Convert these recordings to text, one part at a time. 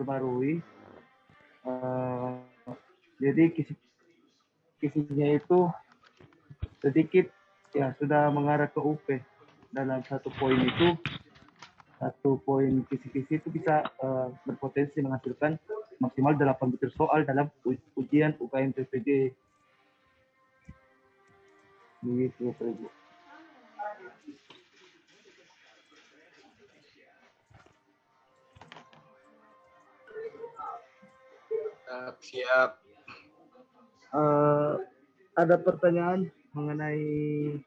diperbarui. Jadi kisi-kisinya itu sedikit ya sudah mengarah ke UP. Dalam satu poin itu, satu poin kisi-kisi itu bisa berpotensi menghasilkan maksimal 8 butir soal dalam ujian UKM PPG. Begitu, Pak Ibu. Siap. Ada pertanyaan mengenai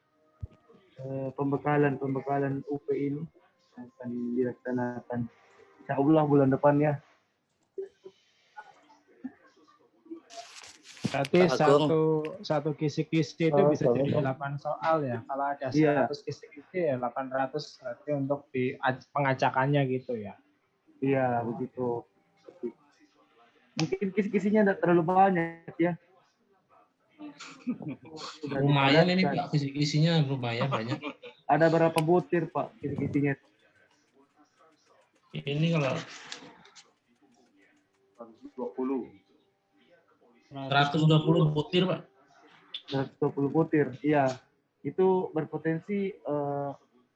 pembekalan UP ini yang akan dilaksanakan insya Allah bulan depan ya. Berarti satu kisi-kisi itu bisa jadi 8 soal ya. Kalau ada 100 kisi-kisi ya 800 berarti untuk di pengacakannya gitu ya. Iya, begitu. Mungkin kisi-kisinya tidak terlalu banyak ya. Lumayan ini Pak, kisi-kisinya lumayan banyak. Ada berapa butir Pak kisi-kisinya? Ini kalau 120 butir Pak. 120 butir, iya. Itu berpotensi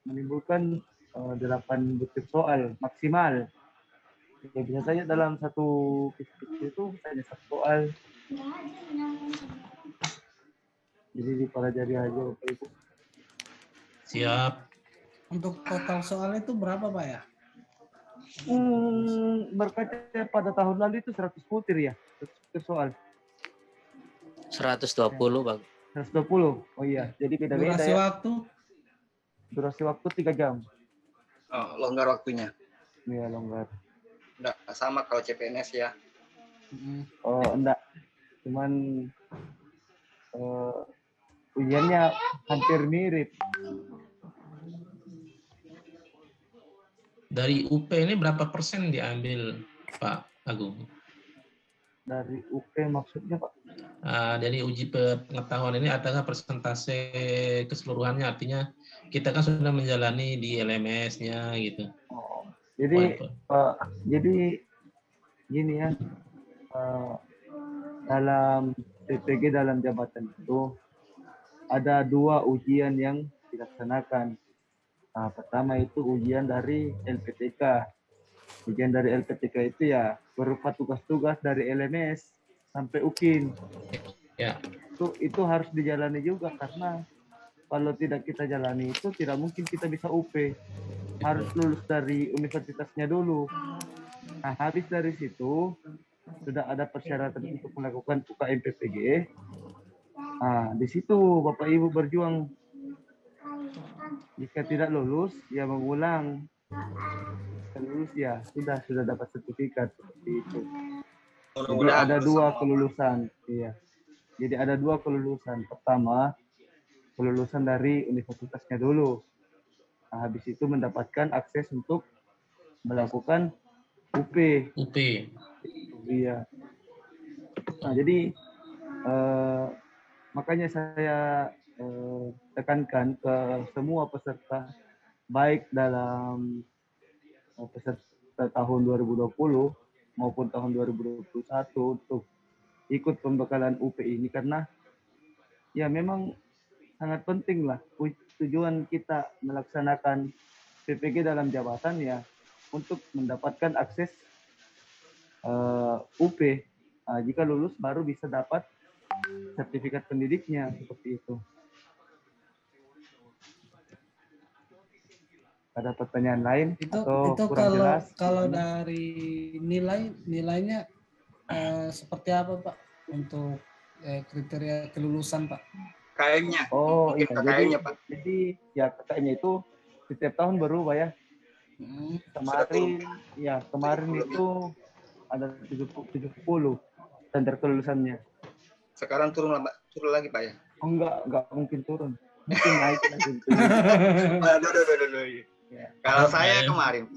menimbulkan 8 butir soal maksimal. Ya, biasanya dalam satu kisi-kisi itu hanya satu soal. Jadi dipelajari aja Bapak Ibu. Siap. Untuk total soal itu berapa Pak ya? Berkaca pada tahun lalu itu 100 butir ya, 100 butir soal. 120 Bang. 120. Oh iya, jadi beda-beda Durasi ya. waktu? Durasi waktu 3 jam. Oh, longgar waktunya. Iya, longgar. Enggak sama kalau CPNS ya. Oh, enggak. Cuman ujiannya hampir mirip. Dari UP ini berapa persen diambil Pak Agung? Dari UP maksudnya Pak? Dari uji pengetahuan ini adakah persentase keseluruhannya? Artinya kita kan sudah menjalani di LMS-nya gitu. Oh, jadi jadi gini ya, dalam PPG dalam jabatan itu ada 2 ujian yang dilaksanakan. Pertama itu ujian dari LPTK. Ujian dari LPTK itu ya berupa tugas-tugas dari LMS sampai UKIN. Ya. Itu harus dijalani juga karena kalau tidak kita jalani itu tidak mungkin kita bisa UP. Harus lulus dari universitasnya dulu. Nah, habis dari situ sudah ada persyaratan untuk melakukan UKM PPG. Di situ Bapak Ibu berjuang. Jika tidak lulus, ya mengulang. Jika lulus ya sudah dapat sertifikat seperti itu. Jadi ada 2 kelulusan. Iya. Jadi ada 2 kelulusan. Pertama, kelulusan dari universitasnya dulu. Habis itu mendapatkan akses untuk melakukan UP. Iya. Nah, jadi makanya saya tekankan ke semua peserta, baik dalam peserta tahun 2020 maupun tahun 2021 untuk ikut pembekalan UP ini karena ya memang sangat penting lah tujuan kita melaksanakan PPG dalam jabatan ya untuk mendapatkan akses UP. Jika lulus baru bisa dapat sertifikat pendidiknya seperti itu. Ada pertanyaan lain itu kurang jelas? Kalau dari nilainya seperti apa Pak untuk kriteria kelulusan Pak? KM-nya. Oh iya, KKM-nya Pak. Jadi ya KKM-nya itu setiap tahun berubah ya. Kemarin itu ada 70 standar kelulusannya. Sekarang turun lagi Pak ya? Oh, enggak mungkin turun. Mungkin naik lagi. Ya. Kalau saya kemarin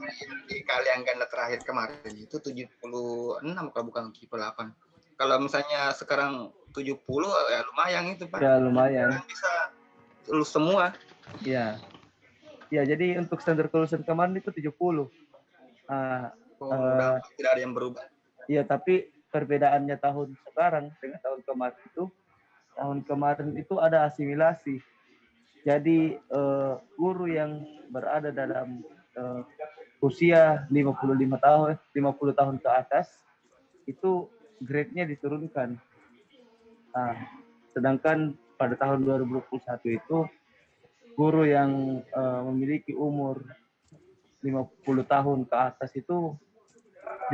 di kalian ganda terakhir kemarin itu 76 kalau bukan 78. Kalau misalnya sekarang 70 ya lumayan itu Pak. Ya lumayan. Bisa lulus semua. Iya. Ya, jadi untuk standar kelulusan kemarin itu 70. tidak ada yang berubah. Iya, tapi perbedaannya tahun sekarang dengan tahun kemarin itu ada asimilasi. Jadi guru yang berada dalam usia 50 tahun ke atas itu grade-nya diturunkan. Nah, sedangkan pada tahun 2021 itu guru yang memiliki umur 50 tahun ke atas itu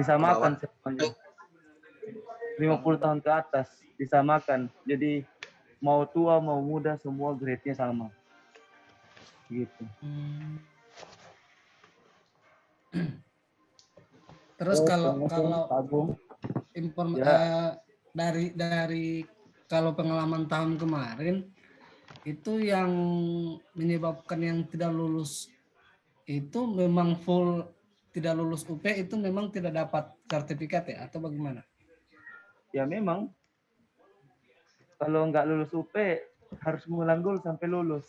disamakan semuanya. 50 tahun ke atas disamakan. Jadi mau tua mau muda semua grade-nya sama. Gitu. Terus kalau dari kalau pengalaman tahun kemarin itu yang menyebabkan yang tidak lulus itu memang full tidak lulus UP itu memang tidak dapat sertifikat ya atau bagaimana? Ya memang kalau nggak lulus UP harus mengulang dulu sampai lulus.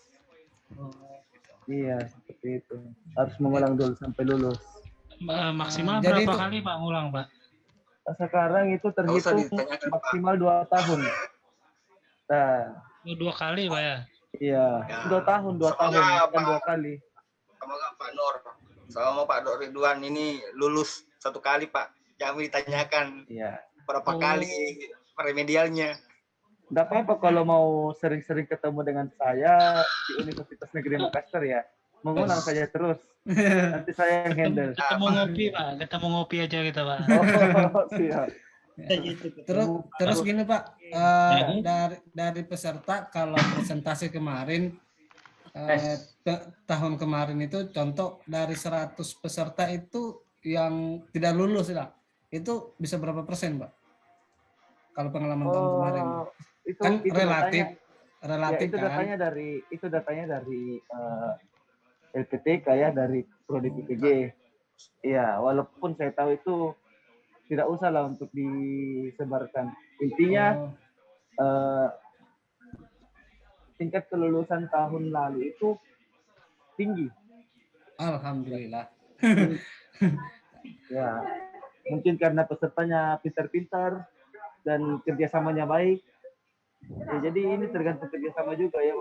Iya seperti itu, harus mengulang dulu sampai lulus. Maksimal berapa kali Pak ngulang Pak? Sekarang itu terhitung maksimal 2 tahun. Nah, 2 kali Pak ya? Iya, 2 tahun, bukan 2 kali. Semoga Pak Nur sama Pak Ridwan ini lulus 1 kali Pak. Jangan ditanyakan berapa kali remedialnya. Nggak apa-apa kalau mau sering-sering ketemu dengan saya di Universitas Negeri Makassar ya. Mengulang saja terus. Nanti saya yang handle. Ketemu ngopi Pak, ketemu ngopi aja kita Pak. Oh, siap. Terus gini Pak, dari peserta kalau presentasi kemarin tahun kemarin itu contoh dari 100 peserta itu yang tidak lulus lah, itu bisa berapa persen Pak? Kalau pengalaman tahun kemarin itu relatif datanya, kan? itu datanya dari LPTK ya, dari Prodi PPG. Iya, walaupun saya tahu itu tidak usah lah untuk disebarkan. Intinya tingkat kelulusan tahun lalu itu tinggi. Alhamdulillah. Ya, mungkin karena pesertanya pintar-pintar dan kerjasamanya baik. Ya, jadi ini tergantung kerjasama juga ya.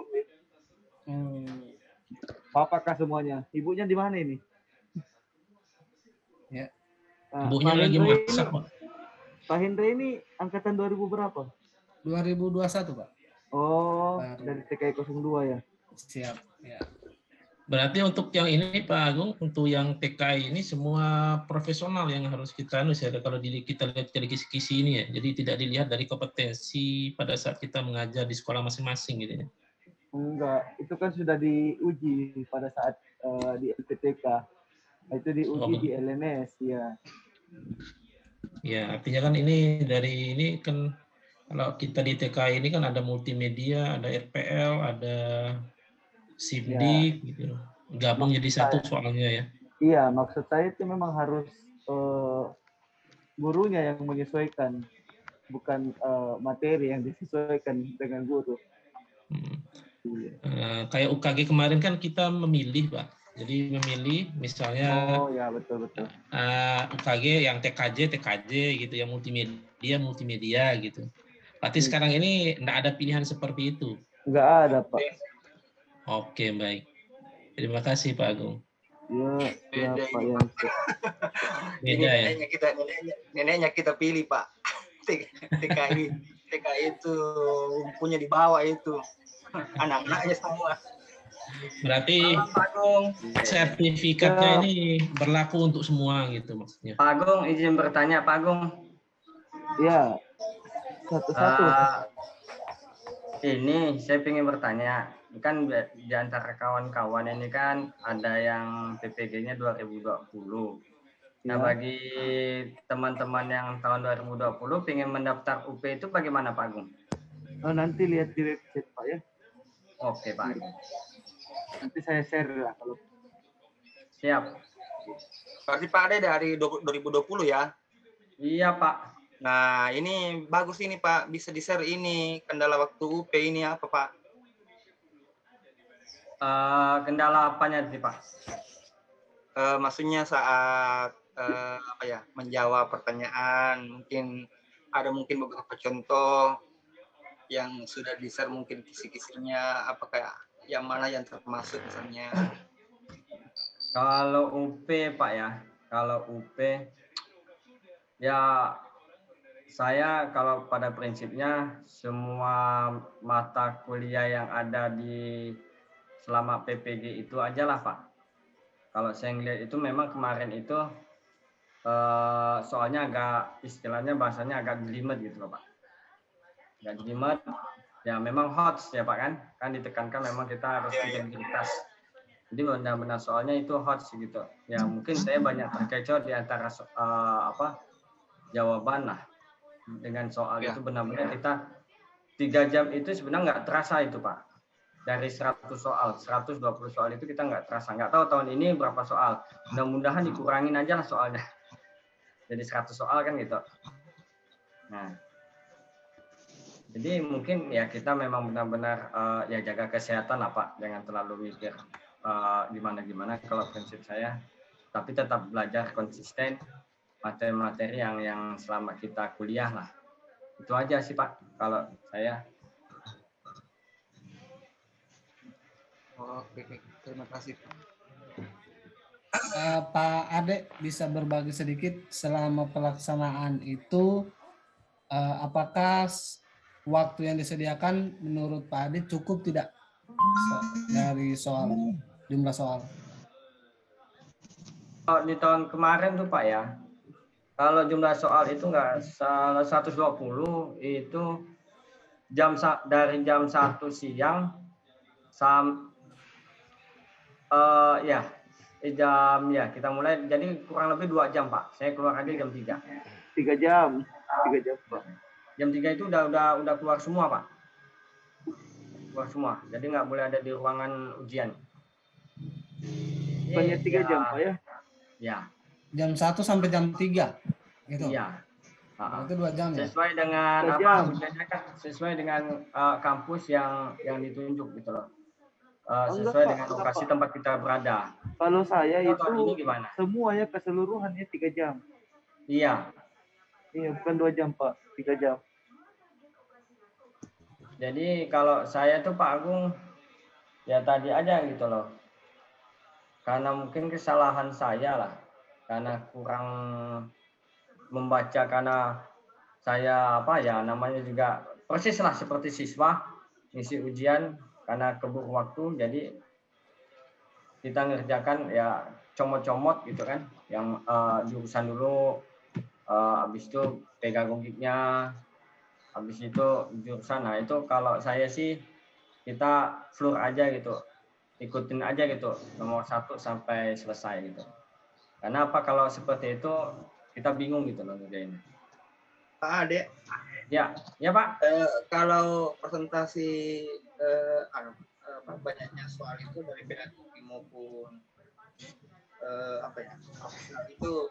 Apakah semuanya? Ibunya di mana ini? Ya. Ibunya lagi masak Pak. Pak Hendra ini angkatan 2000 berapa? 2021 Pak. Oh, dari TKI 02 ya? Siap, ya. Berarti untuk yang ini Pak Agung, untuk yang TKI ini semua profesional yang harus kita kalau kita lihat dari kisi-kisi ini ya. Jadi tidak dilihat dari kompetensi pada saat kita mengajar di sekolah masing-masing gitu ya. Enggak, itu kan sudah diuji pada saat di LPTK. Itu diuji di LMS ya. Ya, artinya kan ini dari ini kan kalau kita di TKI ini kan ada multimedia, ada RPL, ada SIMDIK gitu. Gabung jadi satu soalnya ya. Iya, maksud saya itu memang harus gurunya yang menyesuaikan, bukan materi yang disesuaikan dengan guru. Kayak UKG kemarin kan kita memilih Pak. Jadi memilih misalnya betul. UKG yang TKJ gitu, yang multimedia gitu. Berarti sekarang ini enggak ada pilihan seperti itu. Enggak ada Pak. Oke, baik. Terima kasih Pak Agung. Ya Pak yang beda ya. Neneknya kita pilih Pak. TKI itu punya di bawah itu. Anak-anaknya semua. Berarti sertifikatnya ini berlaku untuk semua gitu maksudnya. Pak Agung, izin bertanya Pak Agung. Ya, satu-satu. Ini saya ingin bertanya, kan di antara kawan-kawan ini kan ada yang PPG-nya 2020. Nah, bagi teman-teman yang tahun 2020 ingin mendaftar UP itu bagaimana Pak Agung? Nanti lihat di website Pak ya. Oke Pak Agung. Nanti saya share lah kalau. Siap. Berarti Pak Ade dari 2020 ya? Iya Pak. Nah ini bagus ini Pak, bisa di-share ini kendala waktu UP ini apa Pak? Kendala apanya sih Pak? Maksudnya saat menjawab pertanyaan. Mungkin ada beberapa contoh yang sudah di-share, mungkin kisi-kisinya apakah yang mana yang termasuk misalnya. Kalau UP Pak ya, kalau UP ya saya kalau pada prinsipnya semua mata kuliah yang ada di selama PPG itu aja lah Pak. Kalau saya ngeliat itu memang kemarin itu soalnya agak istilahnya bahasanya agak jelimet gitu loh Pak. Agak jelimet, ya memang hot ya Pak kan ditekankan memang kita harus integritas. Jadi benar-benar soalnya itu hot sih gitu. Ya mungkin saya banyak terkecoh di antara jawaban lah dengan soal itu benar-benar kita 3 jam itu sebenarnya nggak terasa itu Pak. Dari 100 soal, 120 soal itu kita nggak terasa. Nggak tahu tahun ini berapa soal. Mudah-mudahan dikurangin aja lah soalnya. Jadi 100 soal kan gitu. Nah, jadi mungkin ya kita memang benar-benar ya jaga kesehatan lah Pak. Jangan terlalu mikir gimana kalau prinsip saya. Tapi tetap belajar konsisten materi-materi yang selama kita kuliah lah. Itu aja sih Pak kalau saya. Oke, terima kasih. Pak Ade bisa berbagi sedikit selama pelaksanaan itu, apakah waktu yang disediakan menurut Pak Ade cukup tidak dari jumlah soal? Di tahun kemarin tuh Pak ya, kalau jumlah soal itu nggak 120 itu dari jam 1 siang kita mulai, jadi kurang lebih 2 jam Pak. Saya keluar lagi jam 3. 3 jam Pak. Jam 3 itu udah keluar semua Pak. Keluar semua. Jadi nggak boleh ada di ruangan ujian. Hanya 3 jam Pak ya? Ya. Jam 1 sampai jam 3 gitu. Iya. Itu 2 jam ya. Sesuai dengan sesuai dengan kampus yang ditunjuk gitu loh. Sesuai dengan lokasi tempat kita berada. Kalau saya itu gimana? Semuanya keseluruhannya 3 jam. Iya. Iya, bukan 2 jam Pak, 3 jam. Jadi kalau saya tuh Pak Agung ya tadi aja gitu loh. Karena mungkin kesalahan saya lah. Karena kurang membaca, karena saya namanya juga persis lah seperti siswa ngisi ujian. Karena keburu waktu, jadi kita ngerjakan ya comot-comot gitu kan, yang jurusan dulu, habis itu pedagogiknya, habis itu jurusan. Nah itu kalau saya sih kita floor aja gitu, ikutin aja gitu nomor 1 sampai selesai gitu. Karena apa, kalau seperti itu kita bingung gitu loh ngerjainnya. Pak Ade. Ya Pak. Kalau presentasi banyaknya soal itu dari pedagogi maupun itu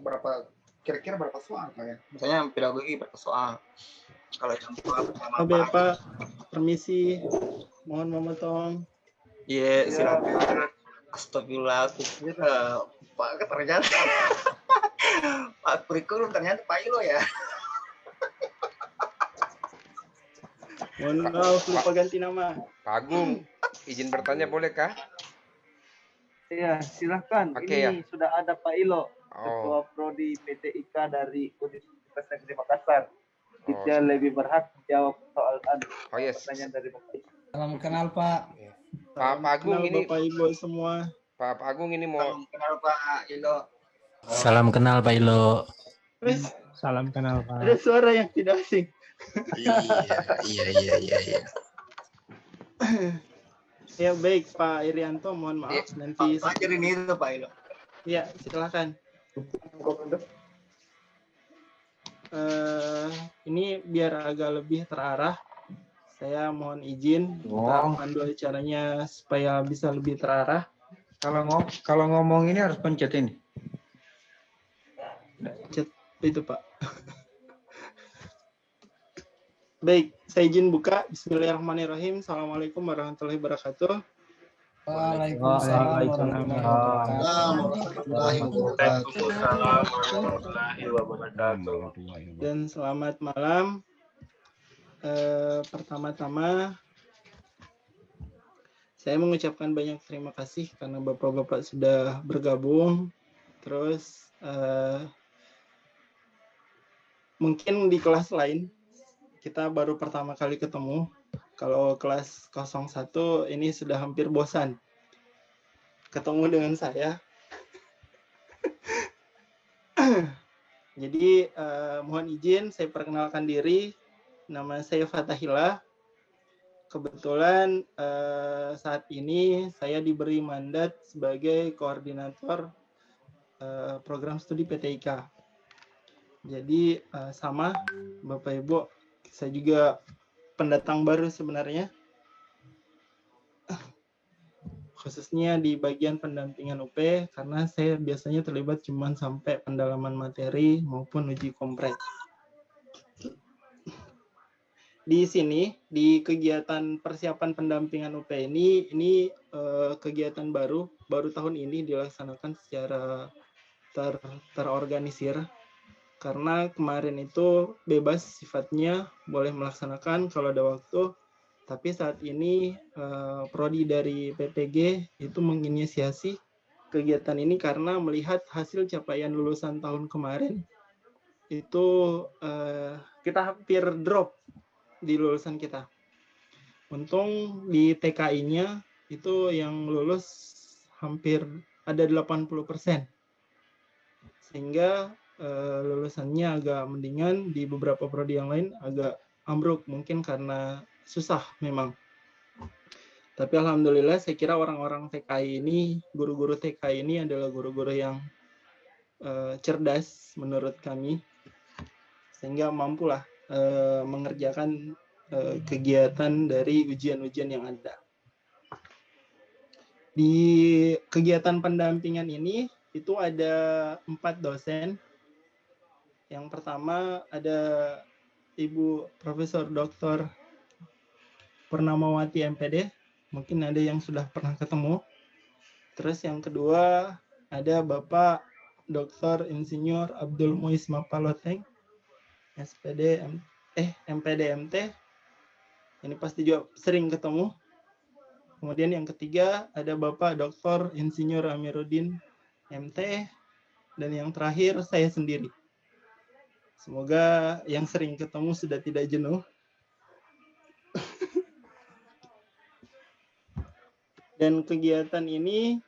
berapa, kira-kira berapa soal Pak ya? Misalnya pedagogi berapa soal? Kalau yang soal pertama Pak, permisi, mohon memotong. Iya, silakan. Astagfirullah, Pak ternyata Pak kurikulum ternyata Pak Ilo ya. Mohon maaf, lupa ganti nama. Pak Agung, izin bertanya bolehkah? Iya, silahkan. Ini sudah ada Pak Ilo, Ketua Prodi PT IKA dari Universitas Negeri Makassar. Dia lebih berhak menjawab soal pertanyaan dari Bapak Ilo. Salam kenal Pak. Pak Agung ini Bapak Ibu semua. Pak Agung ini mau. Salam kenal Pak Ilo. Salam kenal Pak Ilo. Salam kenal Pak. Ada suara yang tidak asing. Iya. Ya baik Pak Irianto, mohon maaf nanti. Pelajarin itu Pak Ilo. Iya, silakan. Ini biar agak lebih terarah, saya mohon izin pandu acaranya supaya bisa lebih terarah. Kalau ngomong ini harus pencet ini. Pencet itu Pak. Baik, saya izin buka. Bismillahirrahmanirrahim. Assalamualaikum warahmatullahi wabarakatuh. Waalaikumsalam warahmatullahi wabarakatuh. Dan selamat malam. Pertama-tama saya mengucapkan banyak terima kasih karena Bapak-Bapak sudah bergabung. Terus mungkin di kelas lain kita baru pertama kali ketemu. Kalau kelas 01 ini sudah hampir bosan ketemu dengan saya. Jadi mohon izin saya perkenalkan diri. Nama saya Fatahillah. Kebetulan saat ini saya diberi mandat sebagai koordinator program studi PTIK. Jadi sama Bapak Ibu, saya juga pendatang baru sebenarnya, khususnya di bagian pendampingan UP, karena saya biasanya terlibat cuma sampai pendalaman materi maupun uji kompres. Di sini, di kegiatan persiapan pendampingan UP ini kegiatan baru tahun ini dilaksanakan secara terorganisir. Karena kemarin itu bebas sifatnya, boleh melaksanakan kalau ada waktu. Tapi saat ini prodi dari PPG itu menginisiasi kegiatan ini karena melihat hasil capaian lulusan tahun kemarin itu kita hampir drop di lulusan kita. Untung di TKI-nya itu yang lulus hampir ada 80%. Sehingga lulusannya agak mendingan, di beberapa prodi yang lain agak ambruk, mungkin karena susah memang. Tapi alhamdulillah saya kira orang-orang TKI ini, guru-guru TKI ini adalah guru-guru yang cerdas menurut kami, sehingga mampulah mengerjakan kegiatan dari ujian-ujian yang ada. Di kegiatan pendampingan ini itu ada 4 dosen. Yang pertama ada Ibu Profesor Dr. Purnamawati MPD, mungkin ada yang sudah pernah ketemu. Terus yang kedua ada Bapak Dr. Insinyur Abdul Muiz Mapaloteng, MPD MT. Ini pasti juga sering ketemu. Kemudian yang ketiga ada Bapak Dr. Insinyur Amiruddin MT, dan yang terakhir saya sendiri. Semoga yang sering ketemu sudah tidak jenuh. Dan kegiatan ini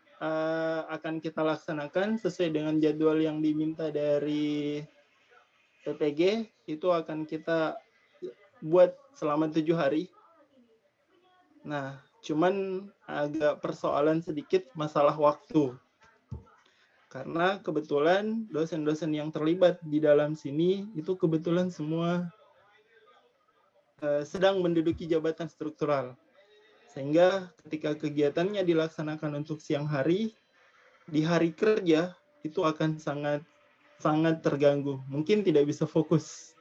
akan kita laksanakan sesuai dengan jadwal yang diminta dari PPG. Itu akan kita buat selama 7 hari. Nah, cuman agak persoalan sedikit masalah waktu. Karena kebetulan dosen-dosen yang terlibat di dalam sini itu kebetulan semua sedang menduduki jabatan struktural. Sehingga ketika kegiatannya dilaksanakan untuk siang hari, di hari kerja itu akan sangat terganggu. Mungkin tidak bisa fokus.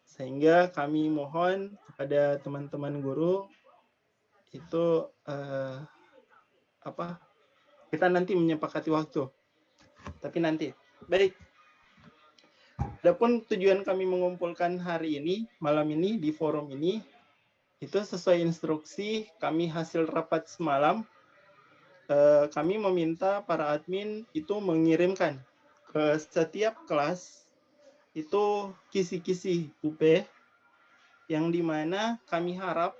Sehingga kami mohon kepada teman-teman guru itu kita nanti menyepakati waktu. Tapi nanti. Baik. Adapun tujuan kami mengumpulkan hari ini, malam ini, di forum ini, itu sesuai instruksi kami hasil rapat semalam. Kami meminta para admin itu mengirimkan ke setiap kelas itu kisi-kisi UP, yang dimana kami harap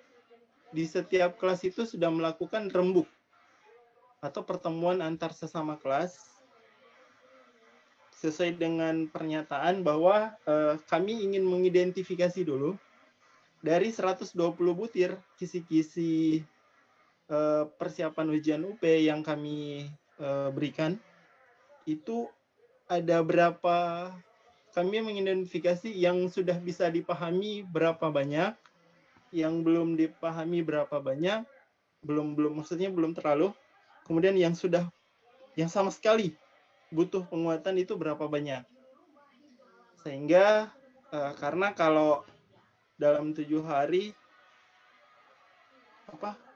di setiap kelas itu sudah melakukan rembuk atau pertemuan antar sesama kelas, sesuai dengan pernyataan bahwa kami ingin mengidentifikasi dulu dari 120 butir kisi-kisi persiapan ujian UP yang kami berikan, itu ada berapa, kami mengidentifikasi yang sudah bisa dipahami berapa banyak, yang belum dipahami berapa banyak, maksudnya belum terlalu, kemudian yang sama sekali butuh penguatan itu berapa banyak. Sehingga karena kalau dalam 7 hari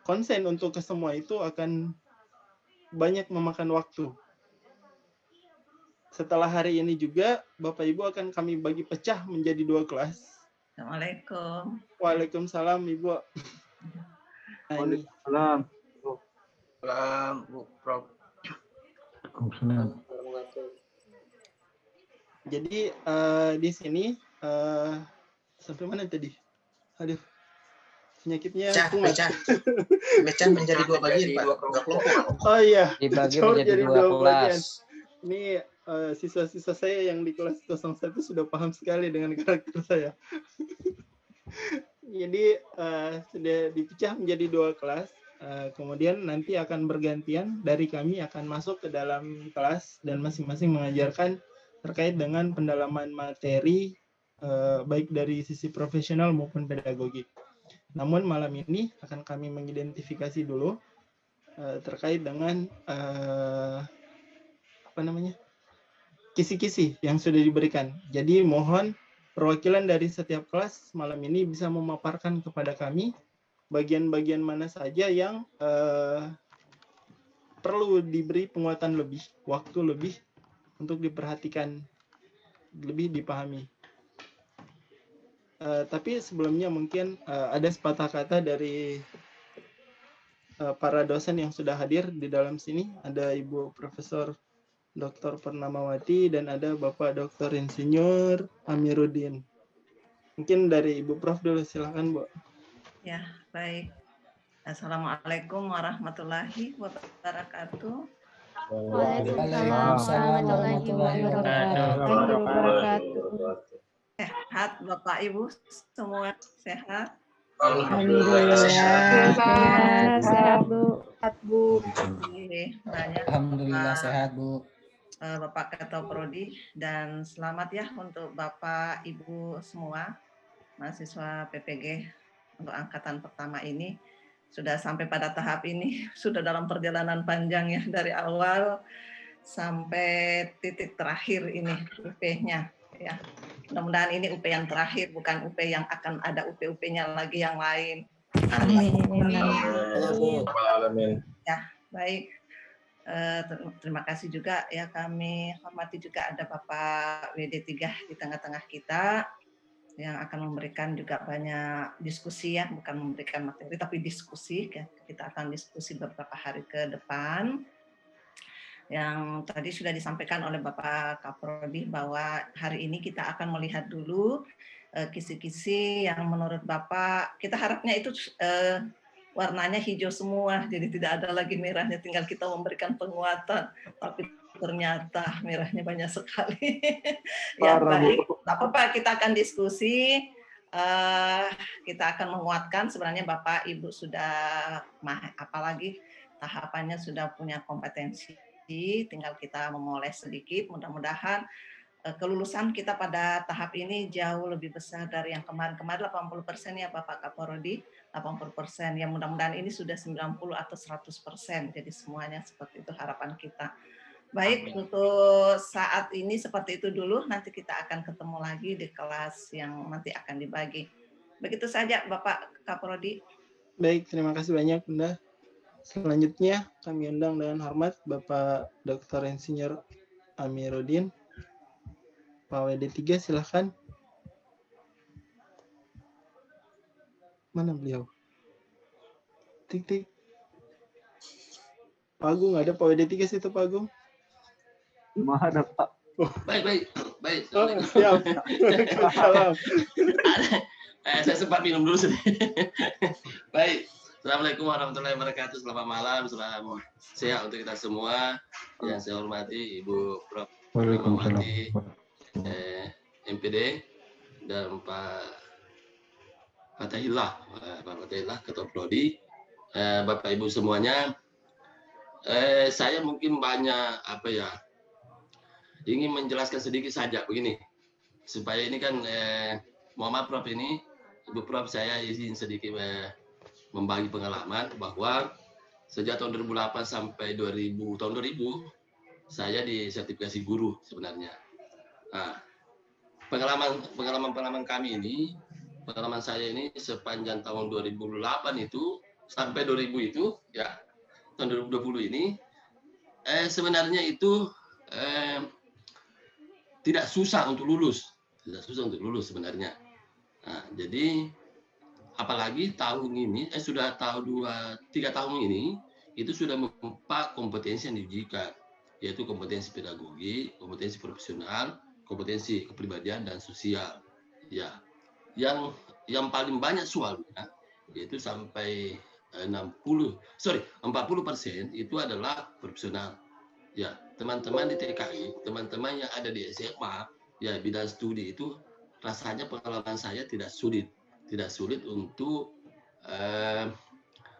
konsen untuk ke semua itu akan banyak memakan waktu. Setelah hari ini juga, Bapak Ibu akan kami bagi pecah menjadi 2 kelas. Assalamualaikum. Waalaikumsalam, Ibu. Waalaikumsalam. Salam, Bu Prof. Jadi di sini sampai mana tadi? Aduh, penyakitnya pecah menjadi 2 bagian, Pak. 2 kelompok. Oh iya, Dibagi Cor menjadi jadi 2 2 bagian. kelas. Ini siswa-siswa saya yang di kelas 01 sudah paham sekali dengan karakter saya. Jadi sudah dipecah menjadi 2 kelas. Kemudian nanti akan bergantian dari kami akan masuk ke dalam kelas dan masing-masing mengajarkan terkait dengan pendalaman materi baik dari sisi profesional maupun pedagogik. Namun malam ini akan kami mengidentifikasi dulu terkait dengan kisi-kisi yang sudah diberikan. Jadi mohon perwakilan dari setiap kelas malam ini bisa memaparkan kepada kami bagian-bagian mana saja yang perlu diberi penguatan lebih, waktu lebih untuk diperhatikan, lebih dipahami. Tapi sebelumnya mungkin ada sepatah kata dari para dosen yang sudah hadir di dalam sini. Ada Ibu Profesor Dr. Purnamawati dan ada Bapak Dr. Insinyur Amiruddin. Mungkin dari Ibu Prof dulu, silakan Bu. Ya, baik. Assalamualaikum warahmatullahi wabarakatuh. Waalaikumsalam warahmatullahi wabarakatuh. Sehat Bapak Ibu semua sehat? Alhamdulillah sehat Bu. Alhamdulillah sehat Bu. Bapak Ketua Prodi, dan selamat ya untuk Bapak Ibu semua mahasiswa PPG untuk angkatan pertama ini sudah sampai pada tahap ini, sudah dalam perjalanan panjang ya dari awal sampai titik terakhir ini UP-nya ya. Mudah-mudahan ini UP yang terakhir, bukan UP yang akan ada UP-UP-nya lagi yang lain. Amin. Ya, baik. Terima kasih juga ya, kami hormati juga ada Bapak WD3 di tengah-tengah kita yang akan memberikan juga banyak diskusi ya, bukan memberikan materi tapi diskusi ya. Kita akan diskusi beberapa hari ke depan. Yang tadi sudah disampaikan oleh Bapak Kaprodi bahwa hari ini kita akan melihat dulu kisi-kisi yang menurut Bapak kita harapnya itu warnanya hijau semua, jadi tidak ada lagi merahnya, tinggal kita memberikan penguatan, tapi ternyata merahnya banyak sekali. Ya baik, Bapak kita akan diskusi, kita akan menguatkan sebenarnya Bapak Ibu sudah, apalagi tahapannya sudah punya kompetensi, tinggal kita memoles sedikit, mudah-mudahan kelulusan kita pada tahap ini jauh lebih besar dari yang kemarin-kemarin 80% ya Bapak Kaporodi, 80%. Ya mudah-mudahan ini sudah 90 atau 100%. Jadi semuanya seperti itu harapan kita. Baik, untuk saat ini seperti itu dulu, nanti kita akan ketemu lagi di kelas yang nanti akan dibagi. Begitu saja Bapak Kaporodi. Baik, terima kasih banyak Bunda. Selanjutnya kami undang dengan hormat Bapak Dr. Insinyur Amiruddin. Pak WD3 silahkan. Mana beliau? Tik. Pak Agung, ada Pak WD3 situ Pak Agung? Belum ada Pak. Oh. Baik. Oh, siap. Waalaikumsalam. Saya sempat minum dulu sih. Baik. Assalamualaikum warahmatullahi wabarakatuh. Selamat malam, selamat sehat untuk kita semua. Yang saya hormati Ibu Prof. Waalaikumsalam. MPD dan Pak Fatahillah, Ketua Prodi, Bapak Ibu semuanya. Saya mungkin banyak ingin menjelaskan sedikit saja begini, supaya ini kan mohon maaf Prof, ini Ibu Prof, saya izin sedikit membagi pengalaman bahwa sejak tahun 2008 sampai tahun 2000 saya disertifikasi guru sebenarnya. Nah, pengalaman kami ini, pengalaman saya ini sepanjang tahun 2008 itu sampai 2000 itu, ya, tahun 2020 ini, sebenarnya itu tidak susah untuk lulus. Tidak susah untuk lulus sebenarnya. Nah, jadi apalagi tahun ini, sudah tahun 3 tahun ini, itu sudah 4 kompetensi yang diujikan, yaitu kompetensi pedagogi, kompetensi profesional, kompetensi kepribadian dan sosial. Ya, yang paling banyak soalnya, yaitu sampai 40% itu adalah profesional. Ya, teman-teman di TKI, teman-teman yang ada di SMA, ya bidang studi itu rasanya pengalaman saya tidak sulit untuk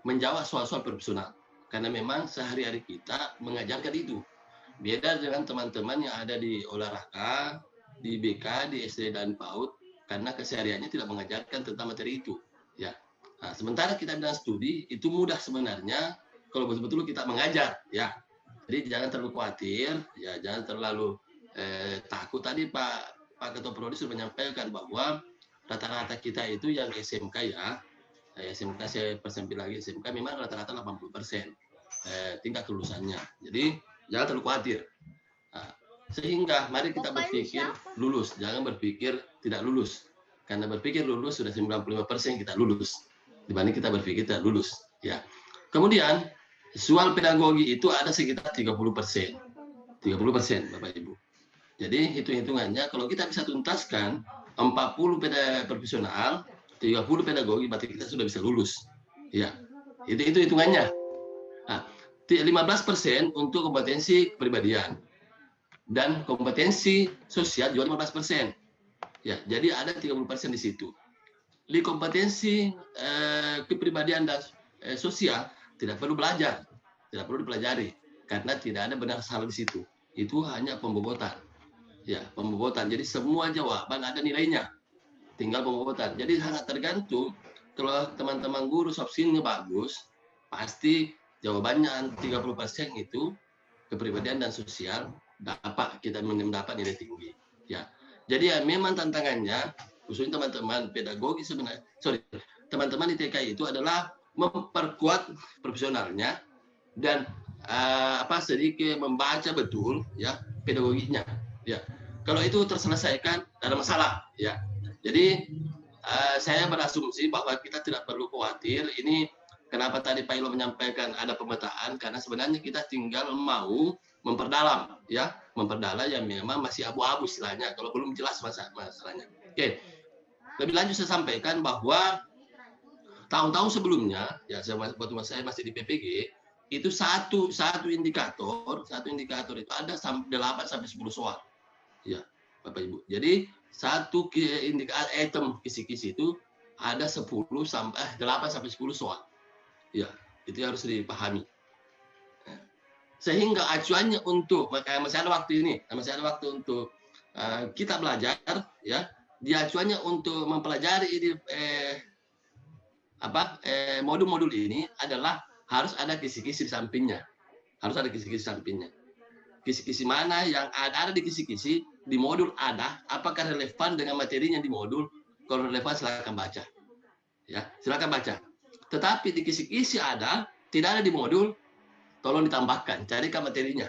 menjawab soal-soal profesional, karena memang sehari-hari kita mengajarkan itu. Beda dengan teman-teman yang ada di olahraga, di BK, di SD dan PAUD, karena kesehariannya tidak mengajarkan tentang materi itu. Ya, nah, sementara kita dalam studi itu mudah sebenarnya kalau betul-betul kita mengajar. Ya, jadi jangan terlalu khawatir, ya jangan terlalu takut. Tadi Pak Ketua Prodi sudah menyampaikan bahwa rata-rata kita itu yang SMK ya, SMK saya persempit lagi, SMK memang rata-rata 80% tingkat kelulusannya. Jadi jangan terlalu khawatir. Nah, sehingga mari kita berpikir lulus, jangan berpikir tidak lulus. Karena berpikir lulus sudah 95% kita lulus dibanding kita berpikir tidak lulus. Ya. Kemudian soal pedagogi itu ada sekitar 30%, Bapak Ibu. Jadi hitung-hitungannya kalau kita bisa tuntaskan 40 profesional, 30 pedagogi, berarti kita sudah bisa lulus. Ya, itu hitungannya. Nah, 15% untuk kompetensi kepribadian dan kompetensi sosial juga 15%. Ya, jadi ada 30% di situ. Di kompetensi kepribadian dan sosial tidak perlu belajar, tidak perlu dipelajari karena tidak ada benar salah di situ. Itu hanya pembobotan. Ya, pembobotan. Jadi semua jawaban ada nilainya. Tinggal pembobotan. Jadi sangat tergantung kalau teman-teman guru soft skill-nya bagus, pasti jawabannya 30% itu kepribadian dan sosial dapat kita mendapat nilai tinggi. Ya. Jadi ya memang tantangannya khususnya teman-teman pedagogi sebenarnya, teman-teman di TKI itu adalah memperkuat profesionalnya dan sedikit membaca betul ya pedagoginya. Ya. Kalau itu terselesaikan, tidak ada masalah. Ya. Jadi saya berasumsi bahwa kita tidak perlu khawatir. Ini kenapa tadi Pak Ilo menyampaikan ada pemetaan, karena sebenarnya kita tinggal mau memperdalam, ya, memperdalam yang memang masih abu-abu istilahnya. Kalau belum jelas masalahnya. Oke. Lebih lanjut saya sampaikan bahwa tahun-tahun sebelumnya, ya waktu saya masih di PPG, itu satu indikator itu ada 8 sampai 10 soal. Ya, Bapak Ibu. Jadi satu indikator item kisi-kisi itu ada 8 sampai 10 soal. Ya, itu harus dipahami. Sehingga acuannya untuk masih ada waktu untuk kita belajar, ya. Dia acuannya untuk mempelajari ini modul-modul ini adalah harus ada kisi-kisi di sampingnya. Harus ada kisi-kisi sampingnya. Kisi-kisi mana yang ada di kisi-kisi di modul ada, apakah relevan dengan materinya di modul? Kalau relevan silakan baca. Ya, silakan baca. Tetapi di kisi-kisi ada, tidak ada di modul, tolong ditambahkan, carikan materinya.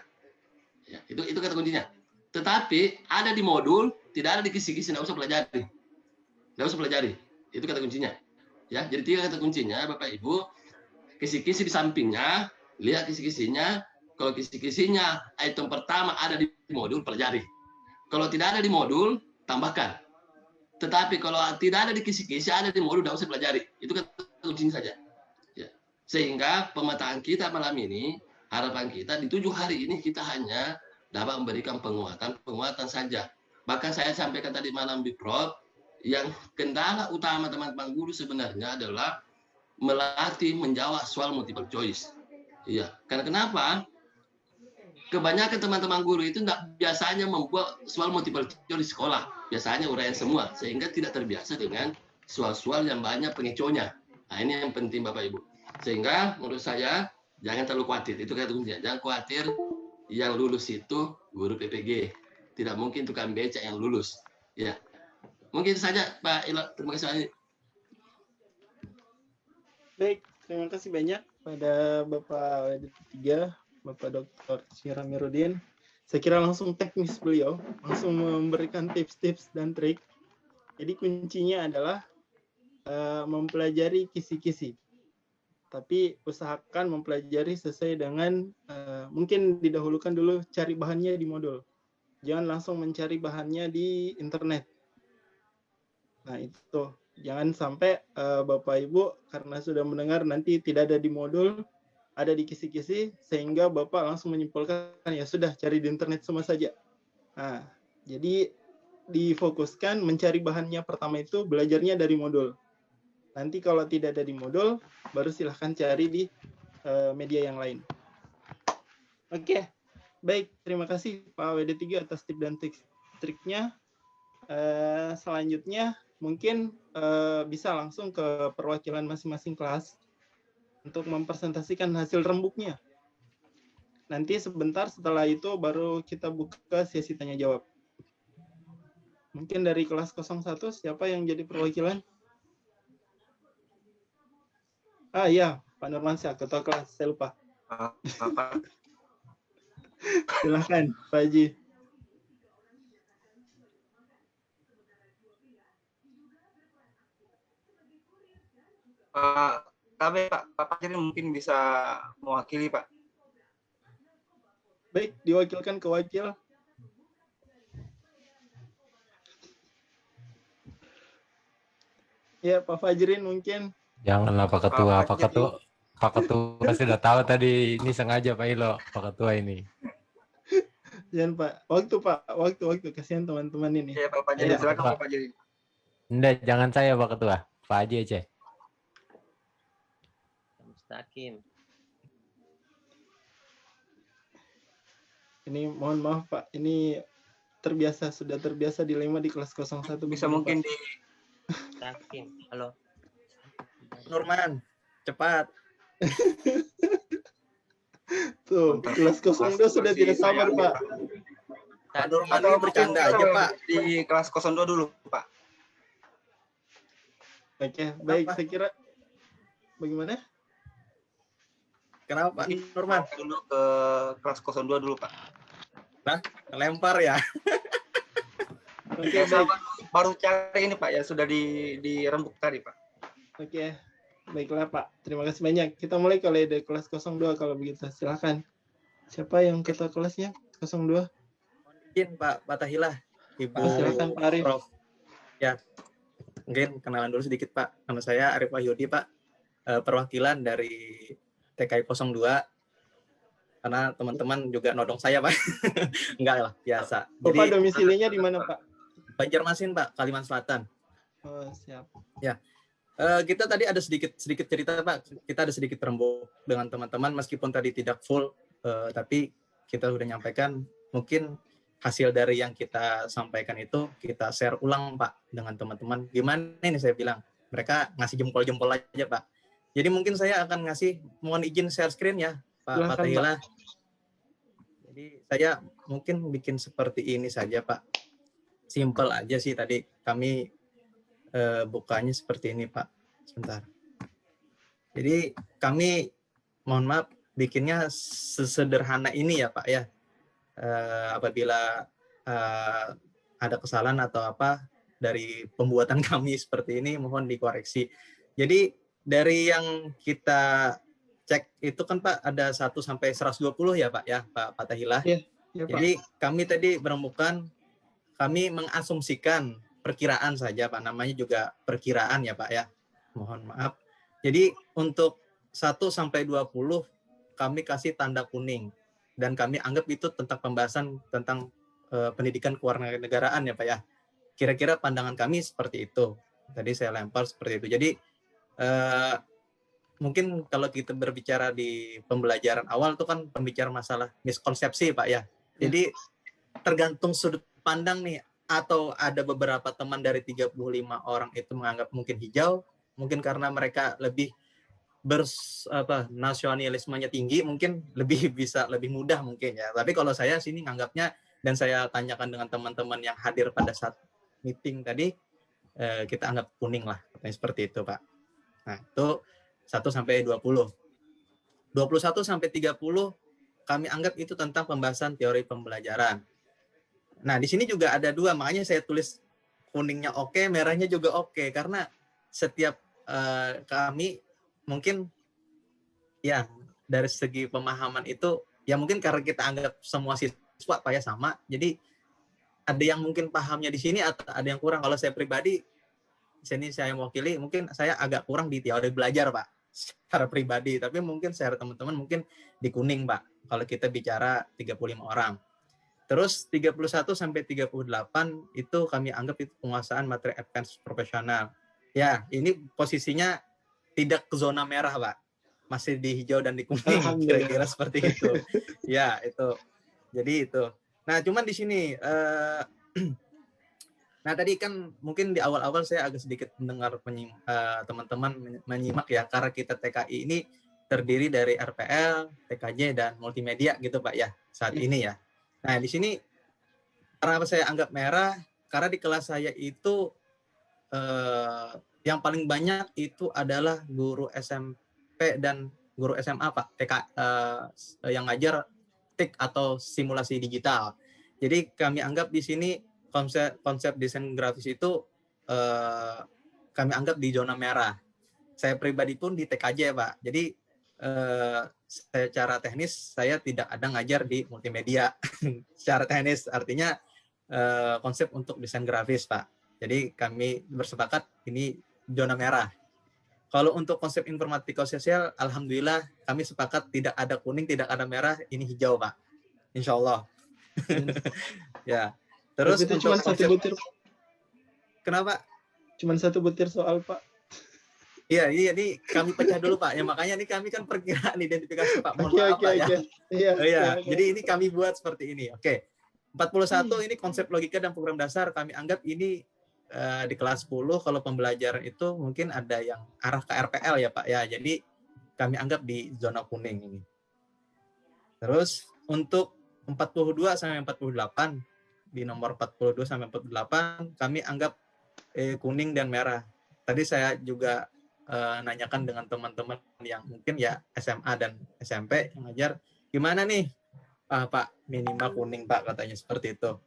Ya, itu kata kuncinya. Tetapi ada di modul, tidak ada di kisi-kisi, tidak usah pelajari. Tidak usah pelajari. Itu kata kuncinya. Ya, jadi 3 kata kuncinya, Bapak Ibu. Kisi-kisi di sampingnya, lihat kisi-kisinya. Kalau kisi-kisinya item pertama ada di modul, pelajari. Kalau tidak ada di modul, tambahkan. Tetapi kalau tidak ada di kisi-kisi, ada di modul, tidak usah pelajari. Itu kata kuncinya saja. Ya. Sehingga pemetaan kita malam ini, harapan kita di 7 hari ini kita hanya dapat memberikan penguatan saja. Bahkan saya sampaikan tadi malam di Prof, yang kendala utama teman-teman guru sebenarnya adalah melatih menjawab soal multiple choice. Iya, karena kenapa? Kebanyakan teman-teman guru itu biasanya membuat soal multiple choice di sekolah. Biasanya uraian semua, sehingga tidak terbiasa dengan soal-soal yang banyak pengecohnya. Nah, ini yang penting Bapak Ibu. Sehingga menurut saya, jangan terlalu khawatir. Itu kata kuncinya. Jangan khawatir yang lulus itu guru PPG. Tidak mungkin tukang becak yang lulus. Ya, mungkin itu saja Pak Ilo. Terima kasih. Baik, Terima kasih banyak pada Bapak WD3, Bapak Dr. Syiramiruddin. Saya kira langsung teknis beliau, langsung memberikan tips-tips dan trik. Jadi kuncinya adalah mempelajari kisi-kisi. Tapi usahakan mempelajari sesuai dengan, mungkin didahulukan dulu cari bahannya di modul. Jangan langsung mencari bahannya di internet. Nah itu, jangan sampai Bapak Ibu karena sudah mendengar nanti tidak ada di modul, ada di kisi-kisi, sehingga Bapak langsung menyimpulkan, ya sudah cari di internet semua saja. Nah, jadi difokuskan mencari bahannya pertama itu belajarnya dari modul. Nanti kalau tidak ada di modul, baru silahkan cari di media yang lain. Oke, baik. Terima kasih Pak WD3 atas tips dan triknya. Selanjutnya, mungkin bisa langsung ke perwakilan masing-masing kelas untuk mempresentasikan hasil rembuknya. Nanti sebentar setelah itu baru kita buka sesi tanya jawab. Mungkin dari kelas 01 siapa yang jadi perwakilan? Ah iya, Pak Nurmansyah, ketua kelas, saya lupa. Silahkan, Pak Haji. Pak Fajri mungkin bisa mewakili, Pak. Baik, diwakilkan ke wakil. Ya, Pak Fajrin mungkin. Janganlah Pak Ketua. Pak Ketua sudah tahu tadi ini sengaja Pak Ilo, Pak Ketua ini. Jangan Pak, waktu kasihan teman-teman ini. Ya, Pak Fajri, silakan Pak Fajri. Enggak, jangan saya Pak Ketua, Pak Haji aja. Mustaqim. Ini mohon maaf Pak, ini sudah terbiasa dilema di kelas 01. Bisa mungkin di Mustaqim. Halo. Nurman, cepat. Tuh, kelas 02 sudah tidak sabar Pak. Pak Nurman ini bercanda aja Pak. Di kelas 02 dulu Pak. Oke, baik. Saya kira bagaimana? Kenapa Pak Nurman? Dulu ke kelas 02 dulu Pak. Nah, lempar ya. Oke, baik. Baru cari ini Pak ya, sudah dirembuk tadi Pak. Oke, baiklah Pak. Terima kasih banyak. Kita mulai kalau dari kelas 02 kalau begitu. Silahkan. Siapa yang ketua kelasnya? 02. Izin Pak Fatahillah. Ibu silakan Pak Arif. Prof. Ya, mungkin kenalan dulu sedikit Pak. Nama saya Arif Wahyudi Pak. Perwakilan dari TKI 02. Karena teman-teman juga nodong saya Pak. Enggak lah, biasa. Bapak domisilinya di mana Pak? Banjarmasin Pak, Kalimantan Selatan. Oh, siap. Ya. Kita tadi ada sedikit cerita Pak. Kita ada sedikit rembuk dengan teman-teman meskipun tadi tidak full, tapi kita sudah nyampaikan mungkin hasil dari yang kita sampaikan itu kita share ulang Pak dengan teman-teman. Gimana ini saya bilang? Mereka ngasih jempol-jempol aja Pak. Jadi mungkin saya akan mohon izin share screen ya Pak Fatahillah. Jadi saya mungkin bikin seperti ini saja Pak. Simple aja sih tadi kami bukanya seperti ini Pak. Sebentar. Jadi kami mohon maaf bikinnya sesederhana ini ya Pak ya. Apabila ada kesalahan atau apa dari pembuatan kami seperti ini mohon dikoreksi. Jadi dari yang kita cek itu kan Pak ada 1 sampai 120 ya Pak ya Pak Fatahillah. Ya, Pak. Jadi kami tadi berembukan kami mengasumsikan perkiraan saja Pak, namanya juga perkiraan ya Pak ya. Mohon maaf. Jadi untuk 1 sampai 20 kami kasih tanda kuning dan kami anggap itu tentang pembahasan tentang pendidikan kewarganegaraan ya Pak ya. Kira-kira pandangan kami seperti itu. Tadi saya lempar seperti itu. Jadi mungkin kalau kita berbicara di pembelajaran awal itu kan pembicara masalah miskonsepsi Pak ya. Jadi tergantung sudut pandang nih, atau ada beberapa teman dari 35 orang itu menganggap mungkin hijau, mungkin karena mereka lebih nasionalismenya tinggi, mungkin lebih mudah mungkin ya. Tapi kalau saya sini nganggapnya, dan saya tanyakan dengan teman-teman yang hadir pada saat meeting tadi, kita anggap kuning lah, katanya seperti itu Pak. Nah itu sampai 20. 21 sampai 30 kami anggap itu tentang pembahasan teori pembelajaran. Nah, di sini juga ada 2, makanya saya tulis kuningnya oke, merahnya juga oke, karena setiap kami mungkin ya dari segi pemahaman itu ya mungkin karena kita anggap semua siswa Pak ya sama, jadi ada yang mungkin pahamnya di sini atau ada yang kurang. Kalau saya pribadi, di sini saya mewakili, mungkin saya agak kurang di teori belajar Pak, secara pribadi, tapi mungkin secara teman-teman mungkin di kuning Pak, kalau kita bicara 35 orang. Terus 31 sampai 38 itu kami anggap itu penguasaan materi advance profesional. Ya, ini posisinya tidak ke zona merah Pak, masih di hijau dan di kuning, kira-kira seperti itu. Ya, itu. Jadi itu. Nah, cuman di sini, nah tadi kan mungkin di awal-awal saya agak sedikit mendengar teman-teman menyimak ya, karena kita TKI ini terdiri dari RPL, TKJ, dan multimedia gitu Pak ya, saat ini ya. Nah, di sini kenapa saya anggap merah? Karena di kelas saya itu yang paling banyak itu adalah guru SMP dan guru SMA Pak, yang ngajar TIK atau simulasi digital. Jadi kami anggap di sini konsep desain grafis itu kami anggap di zona merah. Saya pribadi pun di TKJ Pak. Jadi secara teknis saya tidak ada ngajar di multimedia. Secara teknis artinya konsep untuk desain grafis Pak. Jadi kami bersepakat ini zona merah. Kalau untuk konsep informatika sosial, alhamdulillah kami sepakat tidak ada kuning, tidak ada merah, ini hijau Pak. Insya Allah. Ya. Terus itu cuma satu butir. Kenapa? Cuma satu butir soal Pak. Iya, ini kami pecah dulu Pak. Ya makanya ini kami kan perkiraan identifikasi Pak. Mohon maaf Pak ya. Iya. Jadi ini kami buat seperti ini. Oke. 41 ini konsep logika dan program dasar, kami anggap ini di kelas 10 kalau pembelajaran itu mungkin ada yang arah ke RPL ya Pak ya. Jadi kami anggap di zona kuning ini. Terus untuk 42 sampai 48 di nomor 42 sampai 48 kami anggap kuning dan merah. Tadi saya juga nanyakan dengan teman-teman yang mungkin ya SMA dan SMP yang ngajar, gimana nih Pak, minimal kuning Pak, katanya seperti itu.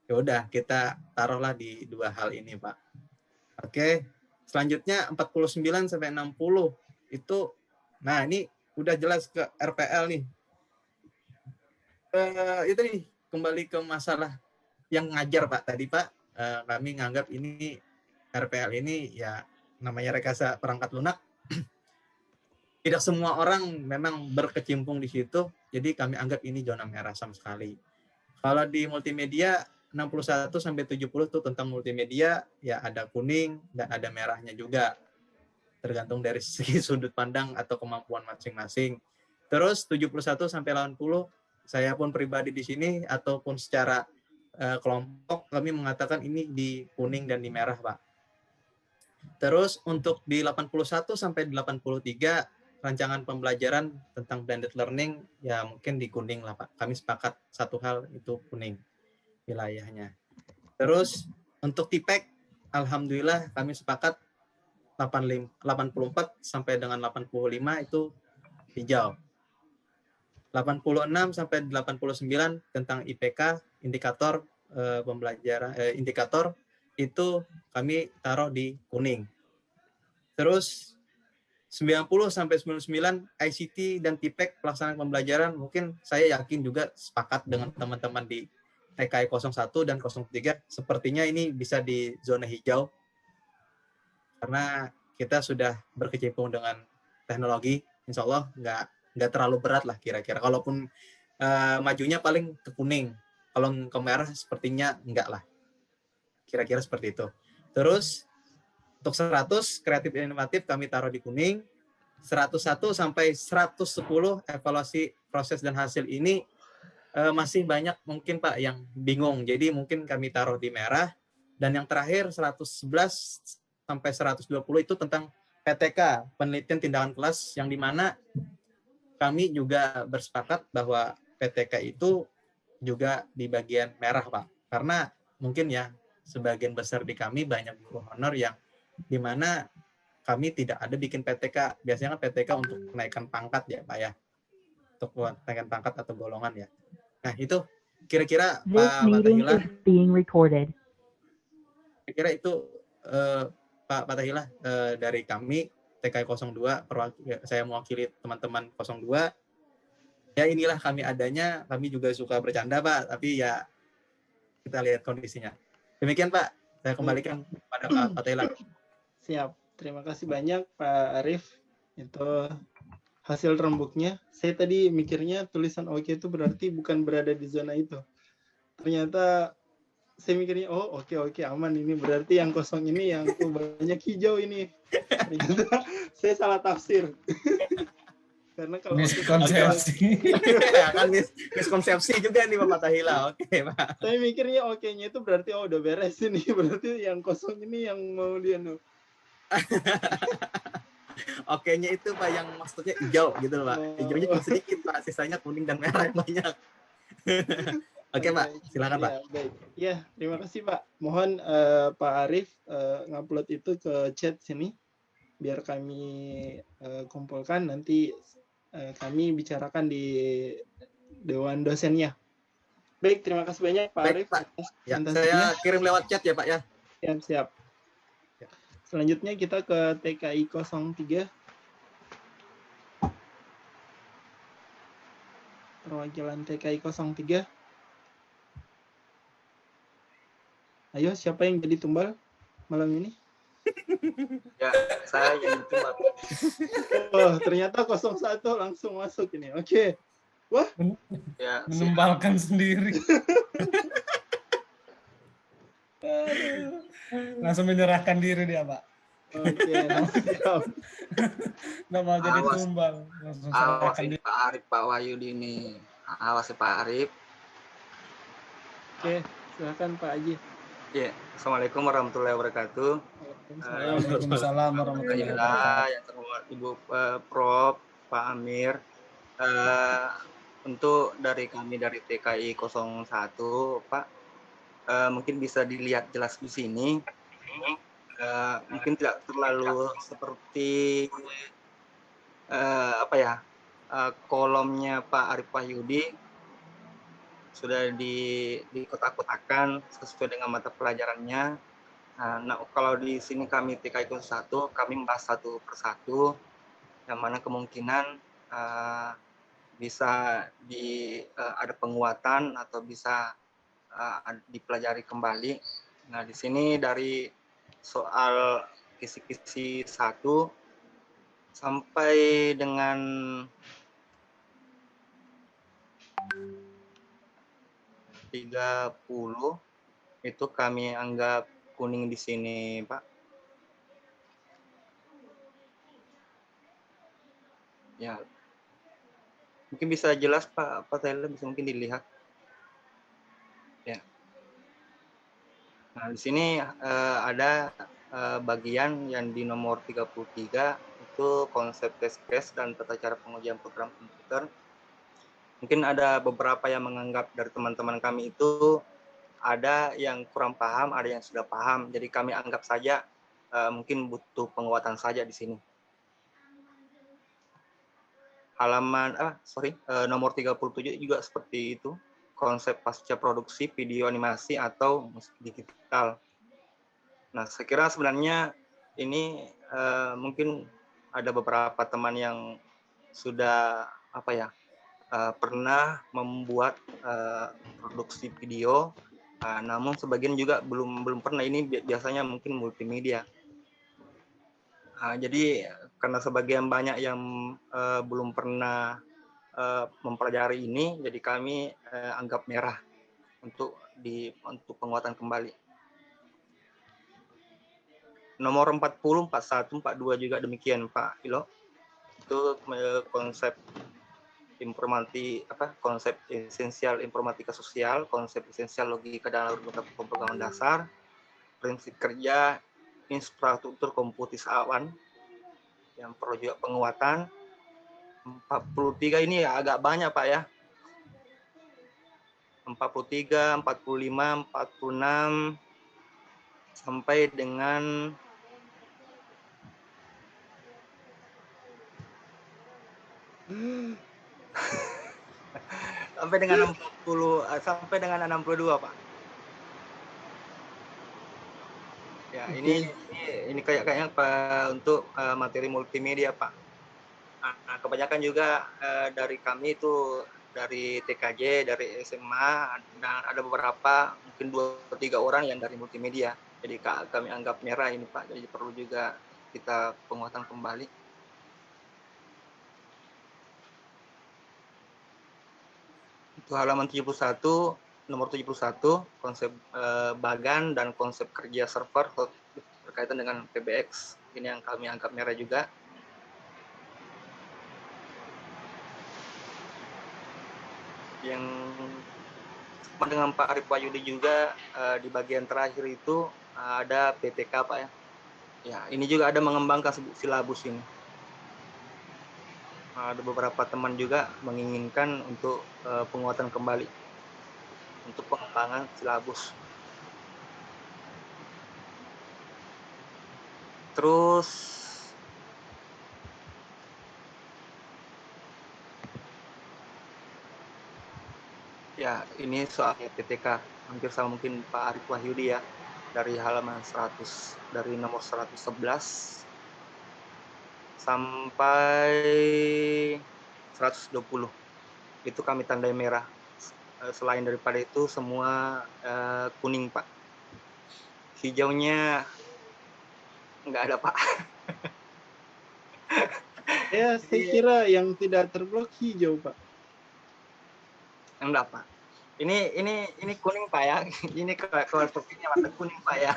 Ya udah, kita taruhlah di 2 hal ini Pak. Oke, selanjutnya 49 sampai 60 itu, nah ini udah jelas ke RPL nih. Itu nih kembali ke masalah yang ngajar Pak tadi Pak. Kami nganggap ini RPL ini ya namanya rekayasa perangkat lunak. Tidak semua orang memang berkecimpung di situ, jadi kami anggap ini zona merah sama sekali. Kalau di multimedia 61 sampai 70 itu tentang multimedia, ya ada kuning dan ada merahnya juga. Tergantung dari segi sudut pandang atau kemampuan masing-masing. Terus 71 sampai 80 saya pun pribadi di sini ataupun secara kelompok kami mengatakan ini di kuning dan di merah, Pak. Terus untuk di 81 sampai 83 rancangan pembelajaran tentang blended learning ya mungkin di kuning lah Pak. Kami sepakat satu hal itu kuning wilayahnya. Terus untuk TIPEK alhamdulillah kami sepakat 84 sampai dengan 85 itu hijau. 86 sampai 89 tentang IPK indikator pembelajaran indikator itu kami taruh di kuning. Terus 90 sampai 99 ICT dan TIPEK pelaksanaan pembelajaran mungkin saya yakin juga sepakat dengan teman-teman di TKI 01 dan 03 sepertinya ini bisa di zona hijau karena kita sudah berkecimpung dengan teknologi, insya Allah nggak terlalu berat lah kira-kira. Kalaupun majunya paling ke kuning, kalau ke merah sepertinya enggak lah. Kira-kira seperti itu. Terus untuk 100 kreatif inovatif kami taruh di kuning. 101 sampai 110 evaluasi proses dan hasil ini masih banyak mungkin Pak yang bingung. Jadi mungkin kami taruh di merah. Dan yang terakhir 111 sampai 120 itu tentang PTK, penelitian tindakan kelas, yang dimana kami juga bersepakat bahwa PTK itu juga di bagian merah Pak. Karena mungkin ya sebagian besar di kami banyak guru honor yang dimana kami tidak ada bikin PTK. Biasanya kan PTK untuk kenaikan pangkat ya Pak ya, untuk kenaikan pangkat atau golongan ya. Nah itu kira-kira Pak Fatahillah, kira-kira itu Pak Fatahillah dari kami TKI 02, saya mewakili teman-teman 02. Ya inilah kami adanya, kami juga suka bercanda Pak, tapi ya kita lihat kondisinya. Demikian Pak, saya kembalikan kepada Pak Fatahillah. Siap, terima kasih banyak Pak Arif. Itu hasil rembuknya. Saya tadi mikirnya tulisan oke itu berarti bukan berada di zona itu. Ternyata saya mikirnya, oh oke aman ini, berarti yang kosong ini yang banyak hijau ini. Ternyata saya salah tafsir. Karena kalau miskonsepsi. Kan miskonsepsi juga nih Pak Fatahillah. Oke Pak. Saya mikirnya oke-nya itu berarti udah beres ini, berarti yang kosong ini yang mau dia Oke-nya itu Pak yang maksudnya hijau gitu Pak. Hijaunya cuma sedikit Pak, sisanya kuning dan merah yang banyak. Oke Pak, silakan Pak. Baik. Ya, terima kasih Pak. Mohon Pak Arif ngupload itu ke chat sini biar kami kumpulkan, nanti kami bicarakan di dewan dosennya. Baik, terima kasih banyak Pak Arif. Pak. Ya, saya kirim lewat chat ya Pak ya. Siap. Selanjutnya kita ke TKI 03. Perwakilan TKI 03. Ayo, siapa yang jadi tumbal malam ini? Ya, saya yang tumbal. Oh, ternyata 01 langsung masuk ini. Oke. Wah, ya, menumbalkan sendiri. Langsung menyerahkan diri dia, Pak. Oke, siap. Nggak mau jadi tumbal. Langsung serahkan diri. Pak Arif, Pak Wahyudi ini. Awas Pak Arif. Oke, silakan Pak Haji. Ya, Assalamualaikum warahmatullahi wabarakatuh. Waalaikumsalam warahmatullahi wabarakatuh. Yang terhormat Ibu Prof, Pak Amir. Untuk dari kami dari TKI 01, Pak, mungkin bisa dilihat jelas di sini. Mungkin tidak terlalu seperti kolomnya Pak Arif Wahyudi sudah di kotak-kotakan sesuai dengan mata pelajarannya. Nah, kalau di sini kami TKI 01, kami membahas satu persatu, yang mana kemungkinan bisa ada penguatan atau bisa dipelajari kembali. Nah, di sini dari soal kisi-kisi 1 sampai dengan (30) itu kami anggap kuning di sini, Pak. Ya, mungkin bisa jelas Pak Taylor, bisa mungkin dilihat. Ya. Nah, di sini ada bagian yang di nomor 33 itu konsep test case dan tata cara pengujian program komputer. Mungkin ada beberapa yang menganggap dari teman-teman kami itu ada yang kurang paham, ada yang sudah paham. Jadi kami anggap saja mungkin butuh penguatan saja di sini. Nomor 37 juga seperti itu. Konsep pasca produksi video animasi atau musik digital. Nah, saya kira sebenarnya ini mungkin ada beberapa teman yang sudah pernah membuat produksi video, namun sebagian juga belum pernah. Ini biasanya mungkin multimedia. Jadi karena sebagian banyak yang belum pernah mempelajari ini, jadi kami anggap merah untuk penguatan kembali. Nomor 40, 41, 42 juga demikian Pak Ilo. Itu konsep konsep esensial informatika sosial, konsep esensial logika dan algoritma pemrograman dasar, prinsip kerja, infrastruktur komputasawan yang perlu juga penguatan. 43 ini agak banyak Pak ya. 43, 45, 46 sampai dengan Sampai dengan 62, Pak. Ya, ini kayaknya Pak untuk materi multimedia, Pak. Nah, kebanyakan juga dari kami itu dari TKJ, dari SMA, dan ada beberapa mungkin 2-3 orang yang dari multimedia. Jadi kami anggap merah ini, Pak. Jadi perlu juga kita penguatan kembali. Itu halaman 71, nomor 71, konsep bagan dan konsep kerja server berkaitan dengan PBX. Ini yang kami anggap merah juga. Yang sama dengan Pak Arif Wahyudi juga di bagian terakhir itu ada PTK, Pak ya. Ya, ini juga ada mengembangkan silabus ini. Ada beberapa teman juga menginginkan untuk penguatan kembali untuk pengembangan silabus. Terus ya, ini soal PTK hampir sama mungkin Pak Arif Wahyudi ya, dari halaman 100, dari nomor 111 sampai 120 itu kami tandai merah. Selain daripada itu semua kuning, Pak. Hijaunya nggak ada, Pak. Ya, saya kira yang tidak terblok hijau, Pak. Enggak, Pak. Ini kuning, Pak ya. Ini kalau sepertinya warna kuning, Pak ya.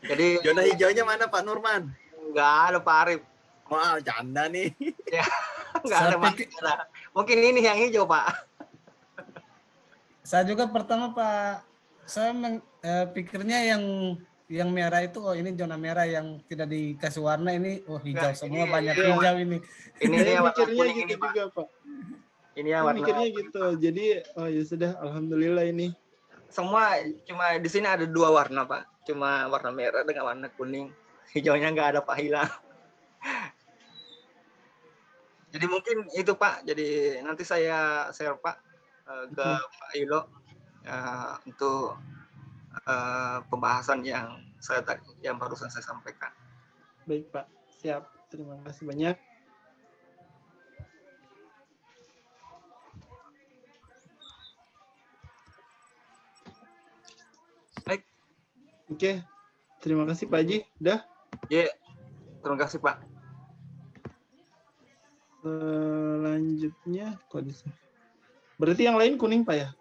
Jadi zona hijaunya mana Pak Nurman? Enggak ada, Pak Arif. Wah, canda nih. Ya, enggak ada masalah. Mungkin ini yang hijau, Pak. Saya juga pertama, Pak, saya pikirnya yang merah itu, oh ini zona merah yang tidak dikasih warna, ini oh hijau semua, banyak hijau ini. Ini Saya warna mikirnya kuning gitu ini, Pak. juga, Pak. Ini yang Saya warna mikirnya gitu. Jadi, oh ya sudah, alhamdulillah ini. semua cuma di sini ada 2 warna, Pak. Cuma warna merah dengan warna kuning. Hijaunya nggak ada, Pak, hilang. Jadi mungkin itu, Pak. Jadi nanti saya share, Pak, ke Pak Ilo untuk pembahasan yang barusan saya sampaikan. Baik, Pak. Siap. Terima kasih banyak. Baik. Oke. Terima kasih, Pak Haji. Udah? Ya. Terima kasih, Pak. Selanjutnya kondisi. Berarti yang lain kuning, Pak ya?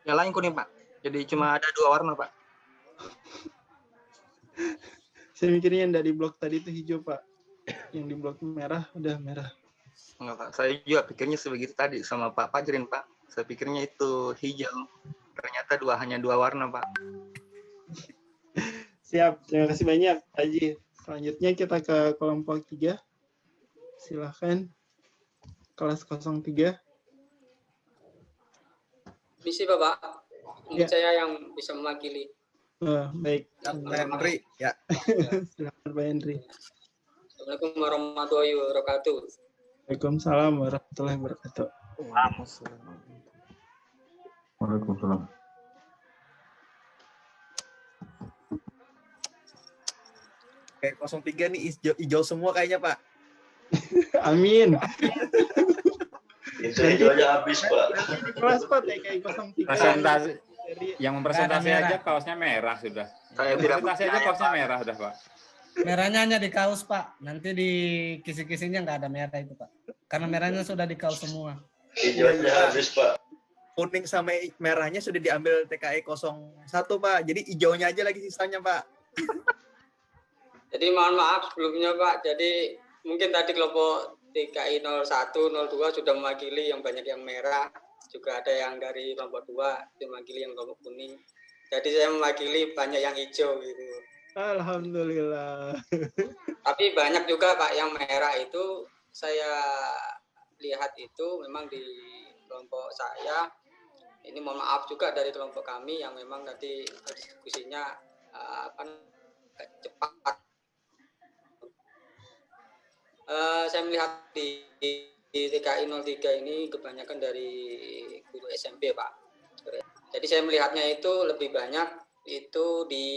Yang lain kuning, Pak. Jadi cuma ada 2 warna, Pak. Saya mikirnya yang dari blok tadi itu hijau, Pak. Yang di blok merah udah merah. Enggak, Pak. Saya juga pikirnya sebegitu tadi sama Pak Fajrin, Pak. Saya pikirnya itu hijau. Ternyata hanya 2 warna, Pak. Siap. Terima kasih banyak, Pak Haji. Selanjutnya kita ke kelompok 3. Silahkan. Kelas 03. Misi Bapak, Ya. saya yang bisa mewakili. Baik. Pak Henry, ya. Silakan Pak Henry. Assalamualaikum warahmatullahi wabarakatuh. Waalaikumsalam warahmatullahi wabarakatuh. Waalaikumsalam. Oke, 03 nih hijau semua kayaknya, Pak. Amin. Itu hijaunya habis, Pak. Di kelas, Pak, TKI 03. Presentasi yang Nggak mempresentasi ada merah. aja kaosnya merah sudah. Saya tidak Presentasi aja percaya, kaosnya Pak. merah udah, Pak. Merahnya hanya di kaos, Pak. Nanti di kisi-kisinya nggak ada merah itu, Pak. Karena merahnya sudah di kaos semua. Hijaunya habis, Pak. Kuning sama merahnya sudah diambil TKI 01, Pak. Jadi hijaunya aja lagi sisanya, Pak. Jadi mohon maaf sebelumnya Pak. Jadi mungkin tadi kelompok TKI 01, 02 sudah mewakili yang banyak yang merah. Juga ada yang dari kelompok 2 itu mewakili yang kelompok kuning. Jadi saya mewakili banyak yang hijau gitu. Alhamdulillah. Tapi banyak juga Pak yang merah itu saya lihat itu memang di kelompok saya. Ini mohon maaf juga dari kelompok kami yang memang tadi diskusinya cepat. Saya melihat di TKI 03 ini kebanyakan dari guru SMP, Pak. Jadi saya melihatnya itu lebih banyak itu di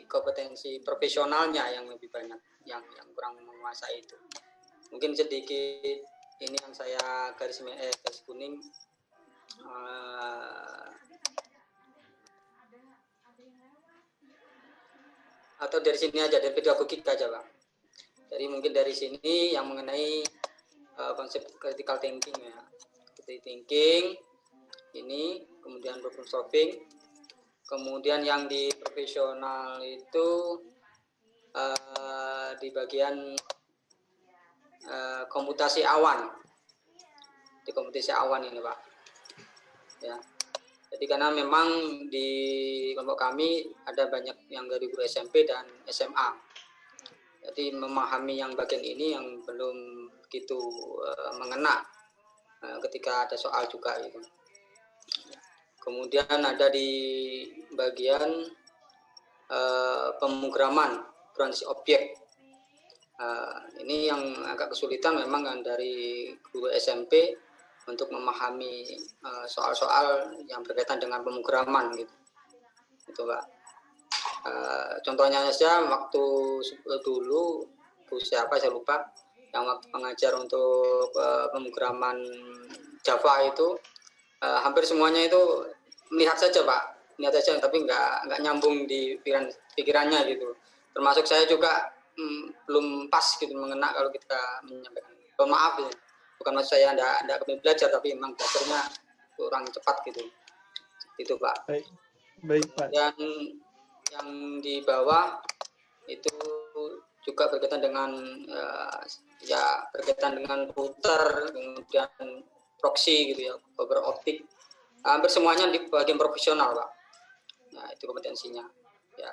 kompetensi profesionalnya yang lebih banyak, yang kurang menguasai itu. Mungkin sedikit ini yang saya garis kuning. Atau dari sini aja, dari pedagogik aja, Pak. Jadi mungkin dari sini yang mengenai konsep critical thinking ya. Critical thinking ini, kemudian problem solving, kemudian yang di profesional itu di bagian komputasi awan. Di komputasi awan ini, Pak. Ya. Jadi karena memang di kelompok kami ada banyak yang dari guru SMP dan SMA. Jadi memahami yang bagian ini yang belum begitu mengena ketika ada soal juga gitu. Kemudian ada di bagian pemrograman berbasis objek. Ini yang agak kesulitan memang kan dari guru SMP untuk memahami soal-soal yang berkaitan dengan pemrograman gitu. Itu, Pak. Contohnya saja waktu dulu siapa saya lupa yang waktu pengajar untuk pemrograman Java itu hampir semuanya itu melihat saja, Pak, melihat saja, tapi nggak nyambung di pikirannya gitu. Termasuk saya juga belum pas gitu mengena kalau kita menyampaikan. Maaf ya, bukan maksud saya anda kami belajar, tapi memang belajarnya kurang cepat gitu. Itu, Pak. Baik, Pak. Dan yang di bawah itu juga berkaitan dengan berkaitan dengan router, kemudian proxy gitu ya, fiber optik. Hampir semuanya di bagian profesional, Pak. Nah, itu kompetensinya. Ya.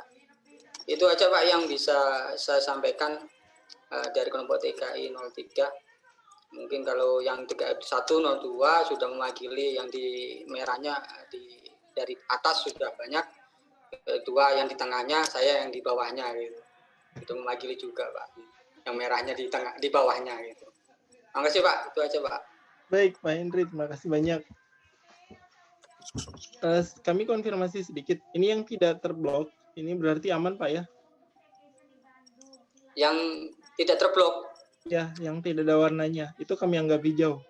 Itu aja, Pak, yang bisa saya sampaikan dari kelompok TKI 03. Mungkin kalau yang TKI 102 sudah mewakili, yang di merahnya dari atas sudah banyak. Dua yang di tengahnya, saya yang di bawahnya gitu. Itu mewakili juga, Pak. Yang merahnya di bawahnya gitu. Terima kasih, Pak. Itu aja, Pak. Baik, Pak Henry, terima kasih banyak. Kami konfirmasi sedikit. Ini yang tidak terblok, ini berarti aman, Pak ya? Yang tidak terblok? Ya, yang tidak ada warnanya. Itu kami anggap hijau.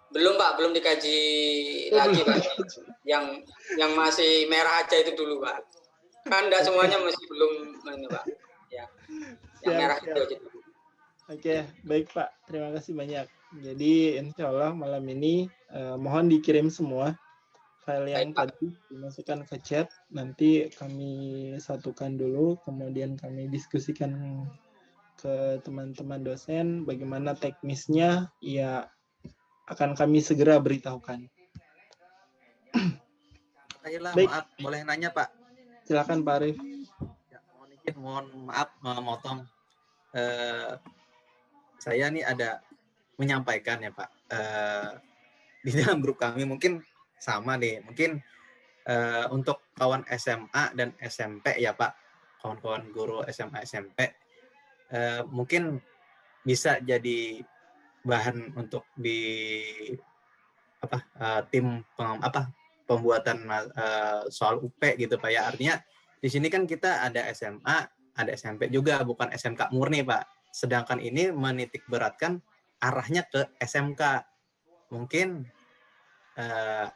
Belum, Pak, belum dikaji lagi, Pak. Yang masih merah aja itu dulu, Pak. Kan enggak semuanya masih belum, Pak. Ya. Yang merah itu aja dulu. Oke, baik, Pak. Terima kasih banyak. Jadi, insya Allah malam ini mohon dikirim semua file yang tadi dimasukkan ke chat. Nanti kami satukan dulu, kemudian kami diskusikan ke teman-teman dosen bagaimana teknisnya, ya akan kami segera beritahukan. Baik. Maaf, boleh nanya, Pak? Silakan, Pak Arif. Ya, mohon maaf memotong. Saya nih ada menyampaikan ya, Pak. Di dalam grup kami mungkin sama nih. Mungkin untuk kawan SMA dan SMP ya, Pak. Kawan-kawan guru SMA SMP mungkin bisa jadi bahan untuk di tim pembuatan soal UP gitu, Pak ya. Artinya di sini kan kita ada SMA, ada SMP juga, bukan SMK murni, Pak. Sedangkan ini menitik beratkan arahnya ke SMK. Mungkin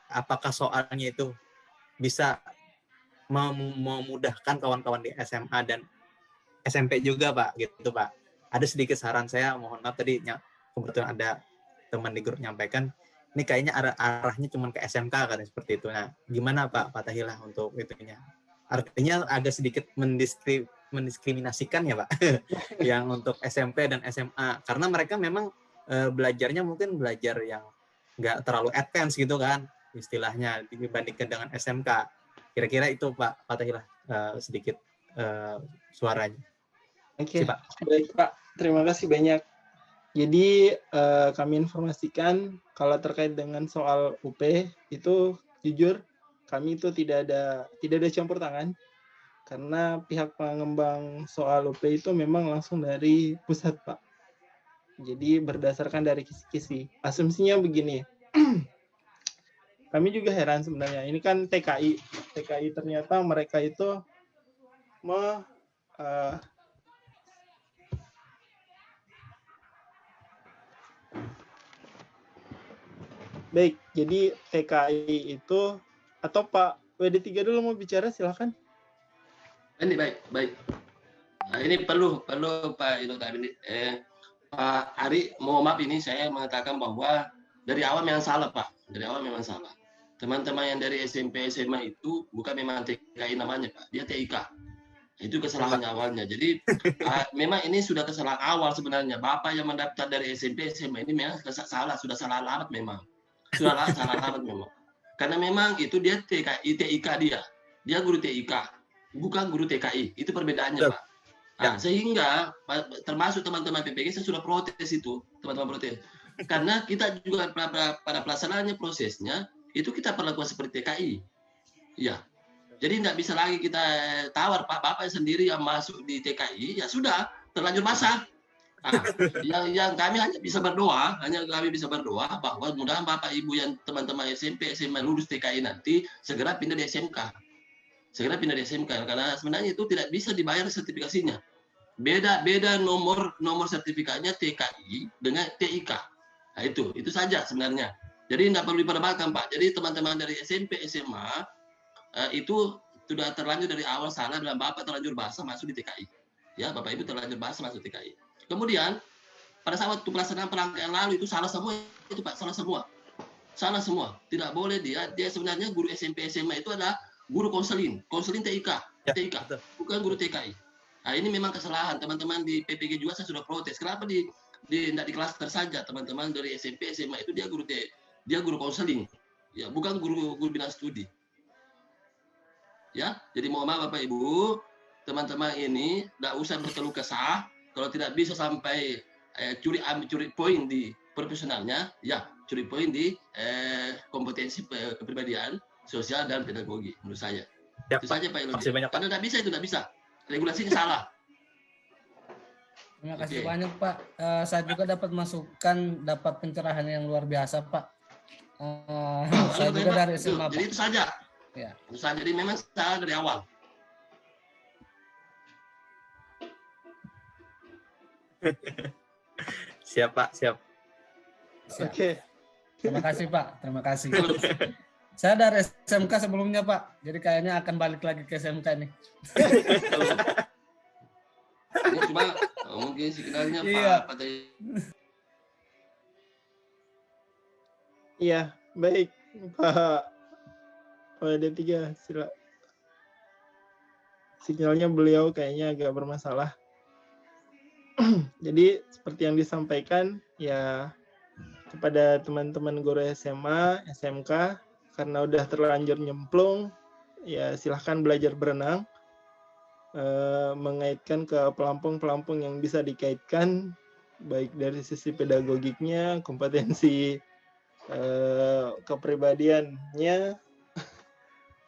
apakah soalnya itu bisa memudahkan kawan-kawan di SMA dan SMP juga, Pak, gitu, Pak. Ada sedikit saran saya, mohon maaf tadi kebetulan ada teman di grup nyampaikan, ini kayaknya arahnya cuma ke SMK kan, seperti itu. Nah, gimana Pak Fatahillah untuk itunya? Artinya agak sedikit mendiskriminasikan ya, Pak, yang untuk SMP dan SMA, karena mereka memang belajarnya mungkin belajar yang nggak terlalu advance gitu kan, istilahnya dibandingkan dengan SMK. Kira-kira itu Pak Fatahillah sedikit suaranya. Oke, baik Pak. Terima kasih banyak. Jadi kami informasikan kalau terkait dengan soal UP itu jujur kami itu tidak ada campur tangan karena pihak pengembang soal UP itu memang langsung dari pusat, Pak. Jadi berdasarkan dari kisi-kisi. Asumsinya begini. Kami juga heran sebenarnya. Ini kan TKI. TKI ternyata mereka itu baik, jadi TKI itu, atau Pak WD3 dulu mau bicara, silakan. Ini baik. Nah, ini perlu Pak itu tadi. Pak Ari, mohon maaf ini saya mengatakan bahwa dari awal memang salah Pak. Dari awal memang salah. Teman-teman yang dari SMP SMA itu bukan memang TKI namanya Pak, dia TIK. Itu kesalahannya awalnya. Jadi memang ini sudah kesalahan awal sebenarnya. Bapak yang mendaftar dari SMP SMA ini memang salah, sudah salah alamat memang. Sudah salah alamat memang. Karena memang itu dia TIK dia. Dia guru TIK, bukan guru TKI. Itu perbedaannya Pak. Nah, sehingga termasuk teman-teman PPG saya sudah protes itu, teman-teman protes. Karena kita juga pada pelaksanaannya prosesnya itu kita perlakukan seperti TKI. Ya. Jadi tidak bisa lagi kita tawar Pak Bapak sendiri yang masuk di TKI, ya sudah terlanjur basah. Nah, yang kami hanya bisa berdoa bahwa mudah-mudahan Bapak Ibu yang teman-teman SMP SMA lulus TKI nanti segera pindah di SMK. Segera pindah di SMK karena sebenarnya itu tidak bisa dibayar sertifikasinya. Beda nomor sertifikatnya TKI dengan TIK. Nah, itu saja sebenarnya. Jadi tidak perlu diperdebatkan Pak. Jadi teman-teman dari SMP SMA itu sudah terlanjur dari awal salah dan Bapak terlanjur basah masuk di TKI. Ya, Bapak Ibu terlanjur basah masuk TKI. Kemudian pada saat waktu pelaksanaan perangkaian lalu itu salah semua itu Pak, salah semua. Tidak boleh dia sebenarnya guru SMP SMA itu adalah guru konseling TIK, bukan guru TKI. Nah, ini memang kesalahan teman-teman di PPG juga saya sudah protes. Kenapa tidak di klaster saja teman-teman dari SMP SMA itu dia guru konseling, ya bukan guru bina studi. Ya, jadi mohon maaf Bapak Ibu, teman-teman ini tidak usah berkeluh kesah. Kalau tidak bisa sampai curi poin di profesionalnya, ya curi poin di kompetensi kepribadian, sosial dan pedagogi menurut saya. Ya, itu saja Pak Ilham. Karena tidak bisa. Regulasinya salah. Terima kasih banyak Pak. Saya juga dapat masukan, dapat pencerahan yang luar biasa Pak. Saya juga dari SMA Pak. Jadi itu saja. Ya. Itu saja. Jadi memang salah dari awal. Siap Pak, siap. Oke. Terima kasih Pak, terima kasih. Saya dari SMK sebelumnya Pak, jadi kayaknya akan balik lagi ke SMK nih. Ini cuma mungkin sekitarnya Pak. Iya, baik Pak WD3, silakan. Sinyalnya beliau kayaknya agak bermasalah. Jadi seperti yang disampaikan ya kepada teman-teman guru SMA, SMK, karena udah terlanjur nyemplung, ya silahkan belajar berenang, mengaitkan ke pelampung-pelampung yang bisa dikaitkan, baik dari sisi pedagogiknya, kompetensi kepribadiannya.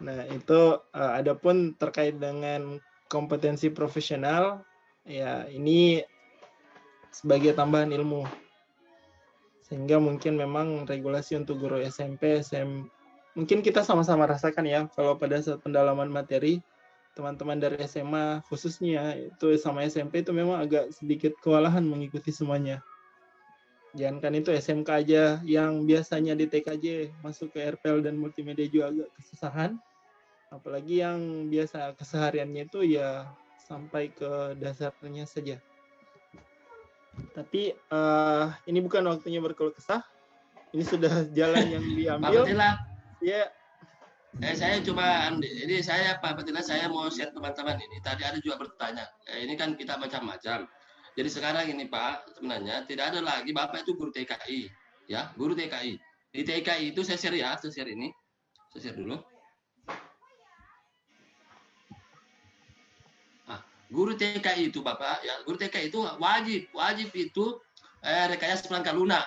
Nah itu adapun terkait dengan kompetensi profesional, ya ini sebagai tambahan ilmu. Sehingga mungkin memang regulasi untuk guru SMP, SM, mungkin kita sama-sama rasakan ya, kalau pada saat pendalaman materi, teman-teman dari SMA khususnya, itu sama SMP itu memang agak sedikit kewalahan mengikuti semuanya. Jangankan itu SMK aja, yang biasanya di TKJ masuk ke RPL dan multimedia juga agak kesusahan. Apalagi yang biasa kesehariannya itu ya sampai ke dasarnya saja. Tapi ini bukan waktunya berkeluh kesah. Ini sudah jalan yang diambil. Pak Fatila. Ya. Saya coba, ini saya Pak Fatila, saya mau share teman-teman ini. Tadi ada juga bertanya. Ini kan kita macam-macam. Jadi sekarang ini Pak, sebenarnya tidak ada lagi Bapak itu guru TKI, ya guru TKI. Di TKI itu saya share ya, saya share dulu. Guru TKI itu Bapak, ya guru TKI itu wajib itu rekayasa perangkat lunak,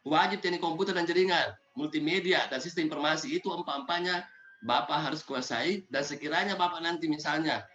wajib teknik komputer dan jaringan, multimedia dan sistem informasi, itu empat-empatnya Bapak harus kuasai. Dan sekiranya Bapak nanti misalnya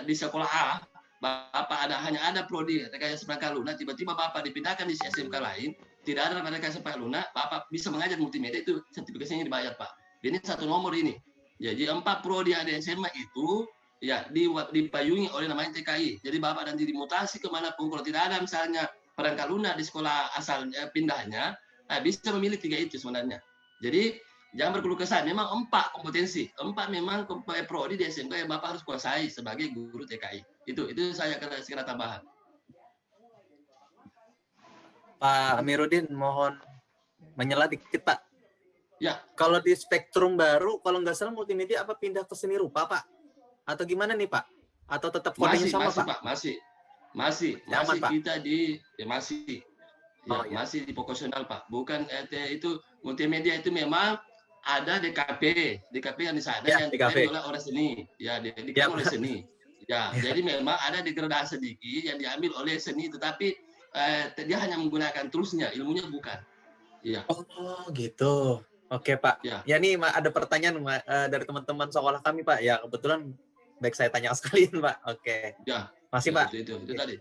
di sekolah A Bapak hanya ada prodi rekayasa perangkat lunak, tiba-tiba Bapak dipindahkan di SMK lain, tidak ada rekayasa perangkat lunak, Bapak bisa mengajar multimedia, itu sertifikasinya dibayar Pak. Ini satu nomor ini. Jadi 4 prodi ada SMA itu ya dipayungi oleh namanya TKI. Jadi Bapak nanti dimutasi kemanapun, kalau tidak ada misalnya perangkat lunak di sekolah asal pindahnya, bisa memilih 3 itu sebenarnya. Jadi jangan berkeluh kesah, memang 4 kompetensi, 4 memang prodi di SMK yang Bapak harus kuasai sebagai guru TKI. Itu saya kira tambahan. Pak Amiruddin, mohon menyela dikit Pak. Ya. Kalau di spektrum baru, kalau nggak salah multimedia apa pindah ke seni rupa Pak? Atau gimana nih Pak? Atau tetap coding sama Pak? Masih Pak. Kita di masih. Ya, masih di vokasional Pak. Bukan itu multimedia itu memang ada DKP yang di sana yang diambil oleh orang seni. Ya, diambil oleh seni. Ya, jadi memang ada degradasi sedikit yang diambil oleh seni, tetapi dia hanya menggunakan toolsnya, ilmunya bukan. Ya. Oh, gitu. Oke Pak. Ya nih ada pertanyaan dari teman-teman sekolah kami Pak. Ya kebetulan baik saya tanya sekalian Pak. Oke. Ya. Masih ya, Pak. Itu tadi.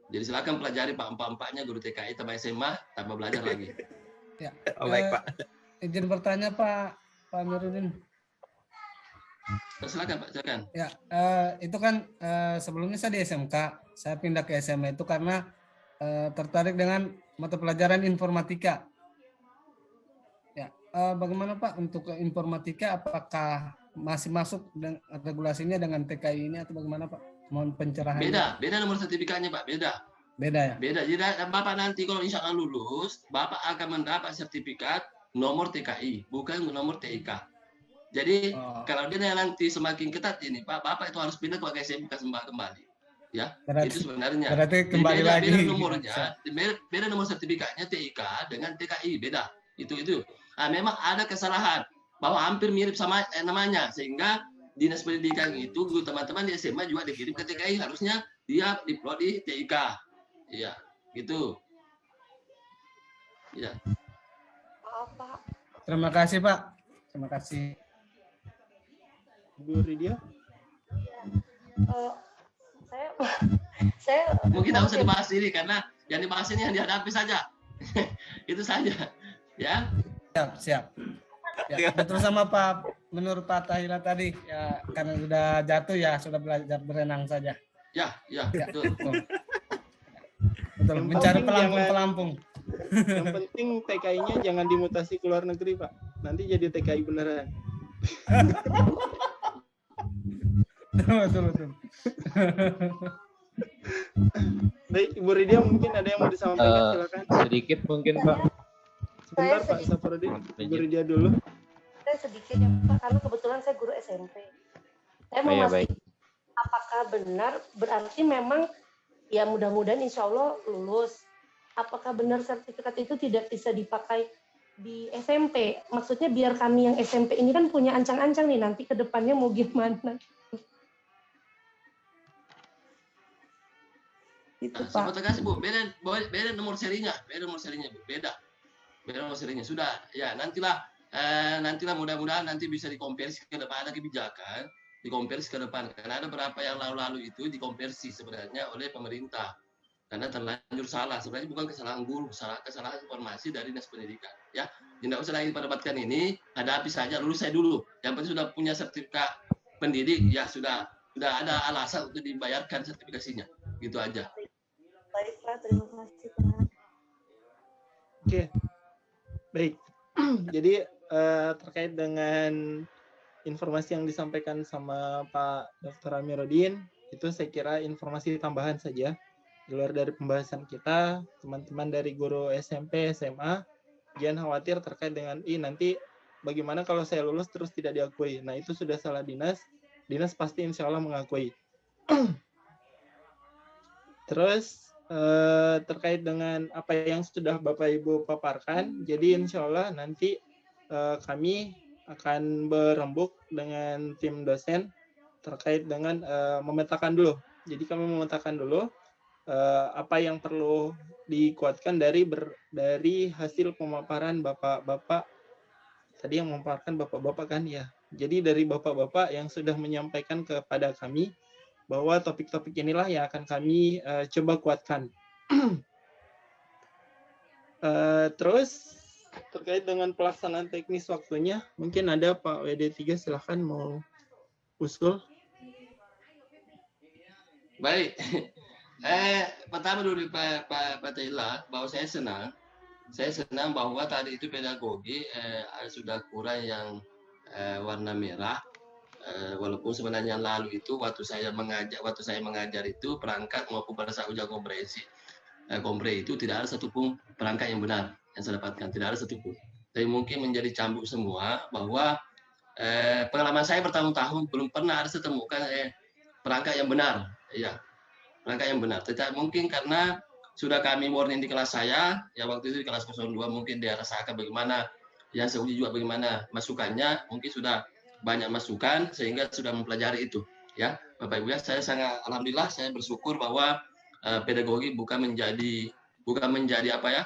Jadi silakan pelajari Pak empatnya guru TKI tambah SMA tambah belajar lagi. Ya. Baik Pak. Izin bertanya Pak Amiruddin. Silakan Pak, silakan. Ya, itu kan sebelumnya saya di SMK, saya pindah ke SMA itu karena tertarik dengan mata pelajaran informatika. Ya, bagaimana Pak untuk informatika? Apakah masih masuk regulasinya dengan TKI ini atau bagaimana Pak? Mohon pencerahan. Beda nomor sertifikatnya Pak, beda. Beda ya? Beda. Jadi Bapak nanti kalau insya Allah lulus, Bapak akan mendapat sertifikat nomor TKI, bukan nomor TIK. Jadi kalau dia nanti semakin ketat ini, Pak, Bapak itu harus pindah ke SMK kembali. Ya, itu sebenarnya. Berarti kembali lagi. Beda nomornya, beda nomor sertifikatnya TIK dengan TKI, beda. Itu. Memang ada kesalahan bahwa hampir mirip sama namanya, sehingga Dinas Pendidikan itu teman-teman di SMA juga dikirim ke TKI, harusnya dia diplot di TIK. Iya, gitu. Iya. Terima kasih Pak. Terima kasih. Bu Ridia. Saya mungkin tidak usah dibahas ini karena yang dibahas ini yang dihadapi saja. Itu saja. Ya. Siap. Ya, betul sama Pak, menurut Pak Tahira tadi ya, karena sudah jatuh ya sudah belajar berenang saja. Ya, betul. Betul, mencari pelampung. Yang penting TKI-nya jangan dimutasi ke luar negeri Pak. Nanti jadi TKI beneran. Betul. Baik, Ibu Ridia mungkin ada yang mau disampaikan, silakan. Sedikit mungkin Pak. Sebentar Pak Safarudin, Ibu Ridia dulu. Saya sedikit ya Pak, karena kebetulan saya guru SMP. Saya mau apakah benar berarti memang ya mudah-mudahan insya Allah lulus. Apakah benar sertifikat itu tidak bisa dipakai di SMP? Maksudnya biar kami yang SMP ini kan punya ancang-ancang nih nanti ke depannya mau gimana. Itu Pak. Terima kasih Bu. Beda nomor serinya, Bu. Beda nomor serinya. Sudah, ya nantilah mudah-mudahan nanti bisa dikonversi ke depan, ada kebijakan dikonversi ke depan. Karena ada beberapa yang lalu-lalu itu dikonversi sebenarnya oleh pemerintah. Karena terlanjur salah. Sebenarnya bukan kesalahan guru, kesalahan informasi dari Dinas Pendidikan. Ya, tidak usah lagi perdebatkan ini, hadapi saja, lulus saya dulu. Yang penting sudah punya sertifikat pendidik, ya sudah ada alasan untuk dibayarkan sertifikasinya. Gitu aja. Baiklah, terima kasih Pak. Oke. Baik. Jadi terkait dengan informasi yang disampaikan sama Pak Dr. Amiruddin, itu saya kira informasi tambahan saja. Di luar dari pembahasan kita, teman-teman dari guru SMP, SMA, jangan khawatir terkait dengan nanti bagaimana kalau saya lulus terus tidak diakui. Nah, itu sudah salah dinas. Dinas pasti insya Allah mengakui. Terus terkait dengan apa yang sudah Bapak Ibu paparkan, jadi insya Allah nanti kami akan berembuk dengan tim dosen terkait dengan memetakan dulu. Jadi kami memetakan dulu apa yang perlu dikuatkan dari hasil pemaparan Bapak-Bapak tadi yang memaparkan Bapak-Bapak kan ya. Jadi dari Bapak-Bapak yang sudah menyampaikan kepada kami bahwa topik-topik inilah yang akan kami coba kuatkan. Terus terkait dengan pelaksanaan teknis waktunya, mungkin ada Pak WD3, silahkan mau usul. Baik. Pertama dulu Pak Taila, bahwa saya senang bahwa tadi itu pedagogi sudah kurang yang warna merah. Walaupun sebenarnya lalu itu waktu saya mengajar itu perangkat maupun pada saat ujian kompre itu tidak ada satupun perangkat yang benar yang saya dapatkan, tidak ada satupun. Tapi mungkin menjadi cambuk semua bahwa pengalaman saya bertahun-tahun belum pernah ada setemukan perangkat yang benar, ya perangkat yang benar. Tetapi mungkin karena sudah kami warning di kelas saya, ya waktu itu di kelas 02 mungkin dia rasakan bagaimana yang saya uji juga bagaimana masukannya, mungkin sudah banyak masukan sehingga sudah mempelajari itu, ya Bapak Ibu ya. Saya sangat alhamdulillah, saya bersyukur bahwa pedagogi bukan menjadi apa ya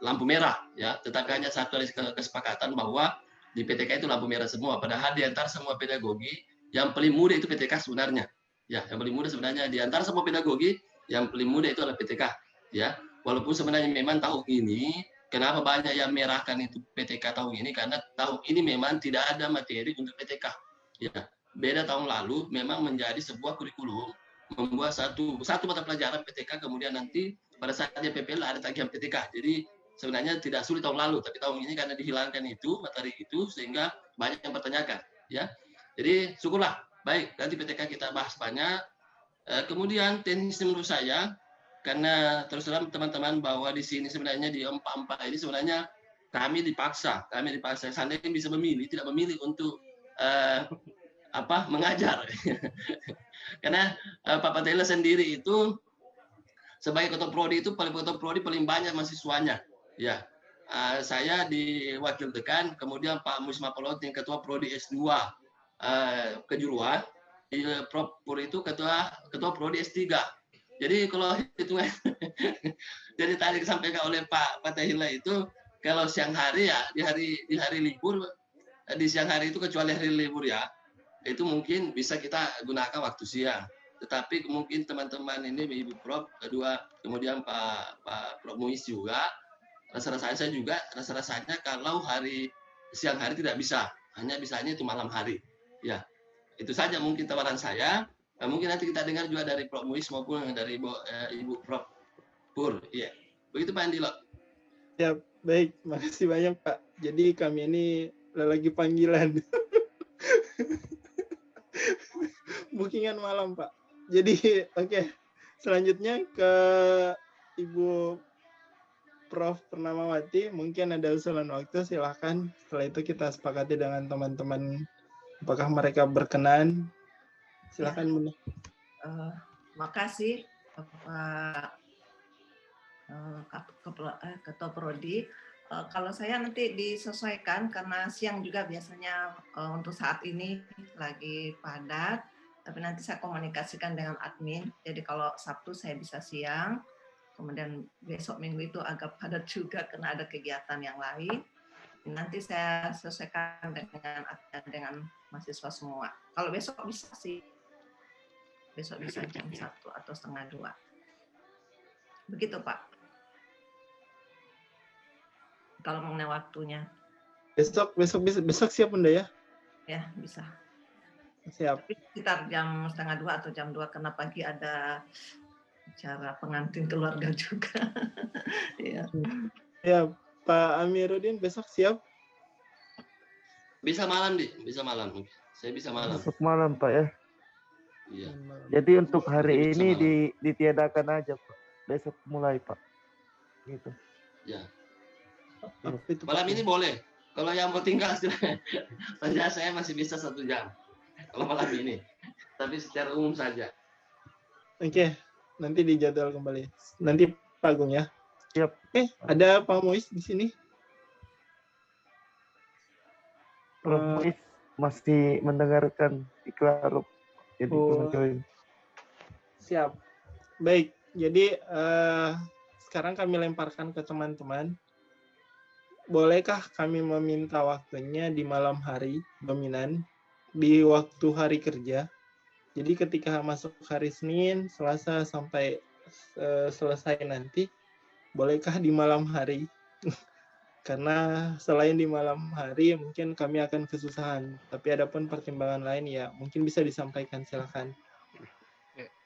lampu merah, ya, tetapi hanya satu kesepakatan bahwa di PTK itu lampu merah semua. Padahal di antara semua pedagogi yang paling mudah itu PTK sebenarnya. Ya, yang paling mudah sebenarnya di antara semua pedagogi yang paling mudah itu adalah PTK. Ya, walaupun sebenarnya memang tahun ini kenapa banyak yang merahkan itu PTK tahun ini, karena tahun ini memang tidak ada materi untuk PTK. Ya, beda tahun lalu memang menjadi sebuah kurikulum membuat satu mata pelajaran PTK, kemudian nanti pada saat dia PPL ada tagihan PTK. Jadi sebenarnya tidak sulit tahun lalu, tapi tahun ini karena dihilangkan itu materi itu sehingga banyak yang pertanyakan. Ya, jadi syukurlah. Baik, nanti PTK kita bahas banyak. Kemudian teknis menurut saya, karena terus terang teman-teman bahwa di sini sebenarnya di empat ini sebenarnya kami dipaksa. Seandainya bisa memilih, tidak memilih untuk mengajar. Karena Pak Taylor sendiri itu sebagai ketua prodi itu paling banyak mahasiswanya. Ya, saya di wakil dekan, kemudian Pak Musma Polotin ketua prodi S2. Kejuruan, Prof Pur itu ketua prodi S3. Jadi kalau hitungan jadi tadi disampaikan oleh Pak Tahila itu kalau siang hari ya di hari libur, di siang hari itu kecuali hari libur ya, itu mungkin bisa kita gunakan waktu siang. Tetapi mungkin teman-teman ini Ibu Prof kedua, kemudian Pak Prof Muiz juga, rasa-rasanya juga rasa-rasanya kalau siang hari tidak bisa, hanya bisanya itu malam hari. Ya, itu saja mungkin tawaran saya. Mungkin nanti kita dengar juga dari Prof Muiz maupun dari Ibu Prof Pur. Iya, begitu Pak Andilo. Ya, baik. Makasih banyak Pak. Jadi kami ini lagi panggilan. Bookingan malam Pak. Jadi oke. Selanjutnya ke Ibu Prof Purnamawati. Mungkin ada usulan waktu, silahkan. Setelah itu kita sepakati dengan teman-teman apakah mereka berkenan. Silakan Bunda. Makasih Ketua Prodi. Kalau saya nanti disesuaikan karena siang juga biasanya untuk saat ini lagi padat, tapi nanti saya komunikasikan dengan admin. Jadi kalau Sabtu saya bisa siang, kemudian besok Minggu itu agak padat juga karena ada kegiatan yang lain. Nanti saya sesuaikan dengan mahasiswa semua. Kalau besok bisa sih, besok bisa jam 1 atau setengah 2. Begitu Pak. Kalau mengenai waktunya. Besok siap Bunda ya? Ya bisa. Siap. Tapi sekitar jam setengah 2 atau jam 2 karena pagi ada acara pengantin keluarga juga. Ya. Ya. Pak Amiruddin besok siap? Bisa malam, bisa malam. Saya bisa malam. Besok malam, Pak ya. Iya. Jadi untuk hari ini ditiadakan aja, Pak. Besok mulai, Pak. Gitu. Ya. Malam ini boleh. Kalau yang mau tinggal saja saya masih bisa 1 jam. Kalau malam ini. Tapi secara umum saja. Oke. Nanti dijadwal kembali. Nanti Pak Agung ya. Siap. Ada Pak Muiz di sini. Prof Muiz masih mendengarkan iklan. Jadi join. Siap. Baik. Jadi sekarang kami lemparkan ke teman-teman. Bolehkah kami meminta waktunya di malam hari dominan, di waktu hari kerja, Jadi ketika masuk hari Senin, Selasa sampai selesai nanti, bolehkah di malam hari? Karena selain di malam hari mungkin kami akan kesusahan. Tapi ada pun pertimbangan lain ya mungkin bisa disampaikan, silakan.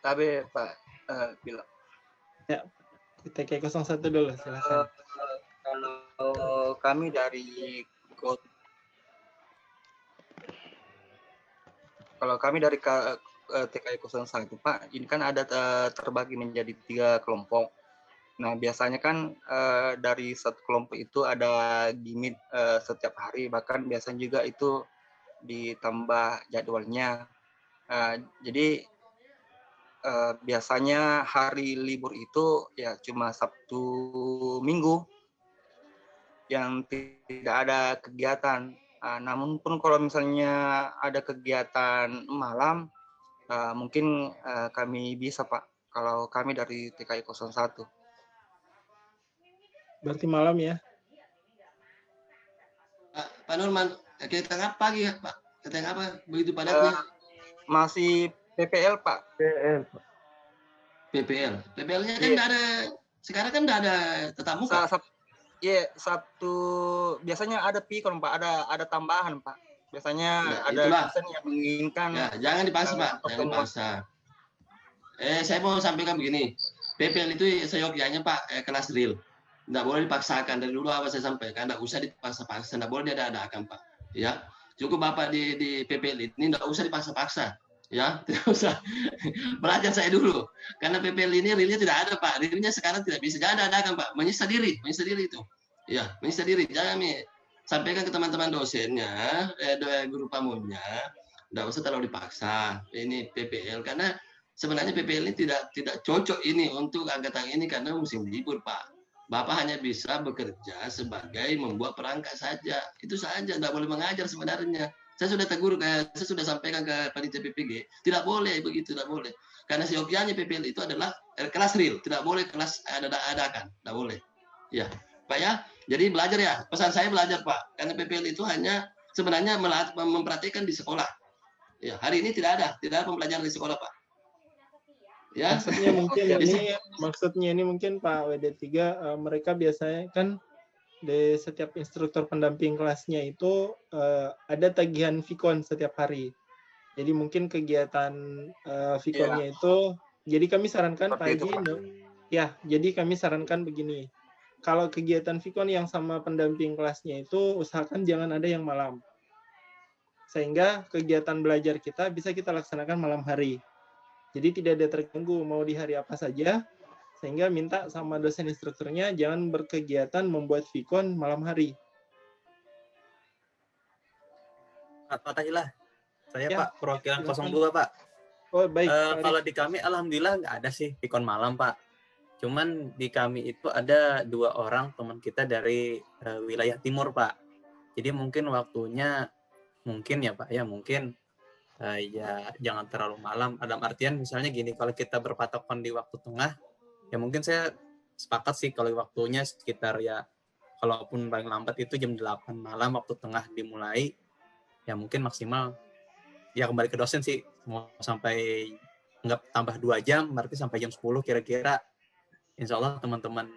Tapi Pak bilang. Ya, TKI 01 dulu, silakan. Kalau kami dari TKI 01 Pak, ini kan ada terbagi menjadi 3 kelompok. Nah, biasanya kan dari satu kelompok itu ada gimmick setiap hari, bahkan biasanya juga itu ditambah jadwalnya. Jadi biasanya hari libur itu ya cuma Sabtu Minggu yang tidak ada kegiatan. Namun pun kalau misalnya ada kegiatan malam, mungkin kami bisa Pak, kalau kami dari TKI 01. Berarti malam ya? Pak Nurman, kegiatan apa lagi ya Pak? Kegiatan apa begitu padatnya? Masih PPL Pak. PPL-nya kan nggak ada, sekarang kan nggak ada tetap muka. Sabtu biasanya ada pikon Pak, ada tambahan Pak. Biasanya ada dosen yang menginginkan. Ya, jangan dipaksa Pak, jangan dipaksa. Saya mau sampaikan begini, PPL itu seyogyanya Pak, kelas real. Nggak boleh dipaksakan, dari dulu apa saya sampaikan, nggak usah dipaksa-paksa, nggak boleh diada-adakan Pak. Ya, cukup Bapak di PPL ini nggak usah dipaksa-paksa. Ya, tidak usah. Belajar saya dulu. Karena PPL ini realnya tidak ada Pak. Realnya sekarang tidak bisa. Jangan ada-adakan Pak. Menyiksa diri itu. Ya, menyiksa diri. Jangan sampaikan ke teman-teman dosennya, guru pamunya, nggak usah terlalu dipaksa. Ini PPL karena sebenarnya PPL ini tidak cocok ini untuk angkatan ini karena musim libur Pak. Bapak hanya bisa bekerja sebagai membuat perangkat saja. Itu saja, nggak boleh mengajar sebenarnya. Saya sudah tegur, saya sudah sampaikan ke panitia PPG, tidak boleh begitu, tidak boleh. Karena seyogyanya PPL itu adalah kelas real, tidak boleh kelas ada-adakan, tidak boleh. Ya, Pak ya. Jadi belajar ya, pesan saya belajar Pak. Karena PPL itu hanya sebenarnya memperhatikan di sekolah. Ya, hari ini tidak ada pembelajaran di sekolah Pak. Ya. Maksudnya ini mungkin Pak WD3 mereka biasanya kan di setiap instruktur pendamping kelasnya itu ada tagihan Vikon setiap hari. Jadi mungkin kegiatan Vikonnya itu, jadi kami sarankan jadi kami sarankan begini. Kalau kegiatan Vikon yang sama pendamping kelasnya itu usahakan jangan ada yang malam. Sehingga kegiatan belajar kita bisa kita laksanakan malam hari. Jadi tidak ada terganggu mau di hari apa saja. Sehingga minta sama dosen instrukturnya jangan berkegiatan membuat Vikon malam hari. Pak Tahilah, saya ya, Pak perwakilan 02 Pak. Oh baik. Kalau di kami alhamdulillah nggak ada sih Vikon malam Pak. Cuman di kami itu ada 2 orang teman kita dari wilayah timur Pak. Jadi mungkin waktunya mungkin ya Pak ya mungkin ya jangan terlalu malam. Dalam artian misalnya gini, kalau kita berpatokan di waktu tengah ya mungkin saya sepakat sih kalau waktunya sekitar ya kalaupun paling lambat itu jam 8 malam waktu tengah dimulai ya mungkin maksimal ya kembali ke dosen sih mau sampai nggak tambah 2 jam berarti sampai jam 10 kira-kira insya Allah teman-teman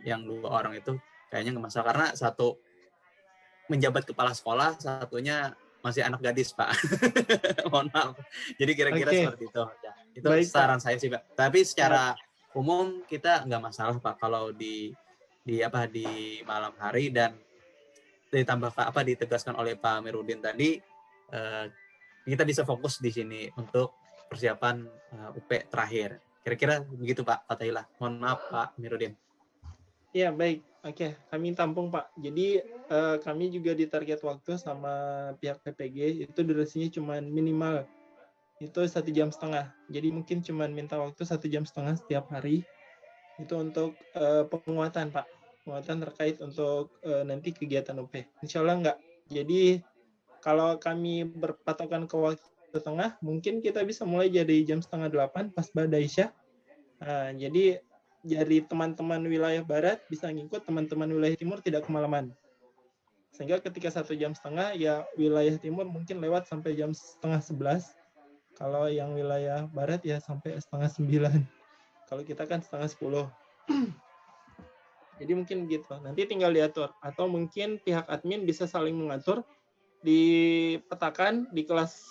yang 2 orang itu kayaknya nggak masalah karena satu menjabat kepala sekolah satunya masih anak gadis Pak. Mohon maaf. Jadi kira-kira seperti itu ya, itu baik, saran Pak. Saya sih Pak tapi secara umum kita nggak masalah Pak kalau di malam hari dan ditambah ditegaskan oleh Pak Amiruddin tadi kita bisa fokus di sini untuk persiapan UP terakhir. Kira-kira begitu Pak Fatailah. Mohon maaf Pak Amiruddin. Iya baik, oke kami tampung Pak. Jadi kami juga ditarget waktu sama pihak PPG itu durasinya cuma minimal itu 1,5 jam. Jadi mungkin cuma minta waktu 1,5 jam setiap hari itu untuk penguatan Pak, penguatan terkait untuk nanti kegiatan UP. Insya Allah enggak. Jadi kalau kami berpatokan ke waktu tengah, mungkin kita bisa mulai jadi jam 7:30 pas Ba'da Isya. Nah, jadi dari teman-teman wilayah barat bisa ngikut, teman-teman wilayah timur tidak kemalaman. Sehingga ketika 1,5 jam ya wilayah timur mungkin lewat sampai jam 10:30. Kalau yang wilayah barat ya sampai 8:30. Kalau kita kan 8:30. Jadi mungkin gitu. Nanti tinggal diatur. Atau mungkin pihak admin bisa saling mengatur, dipetakan di kelas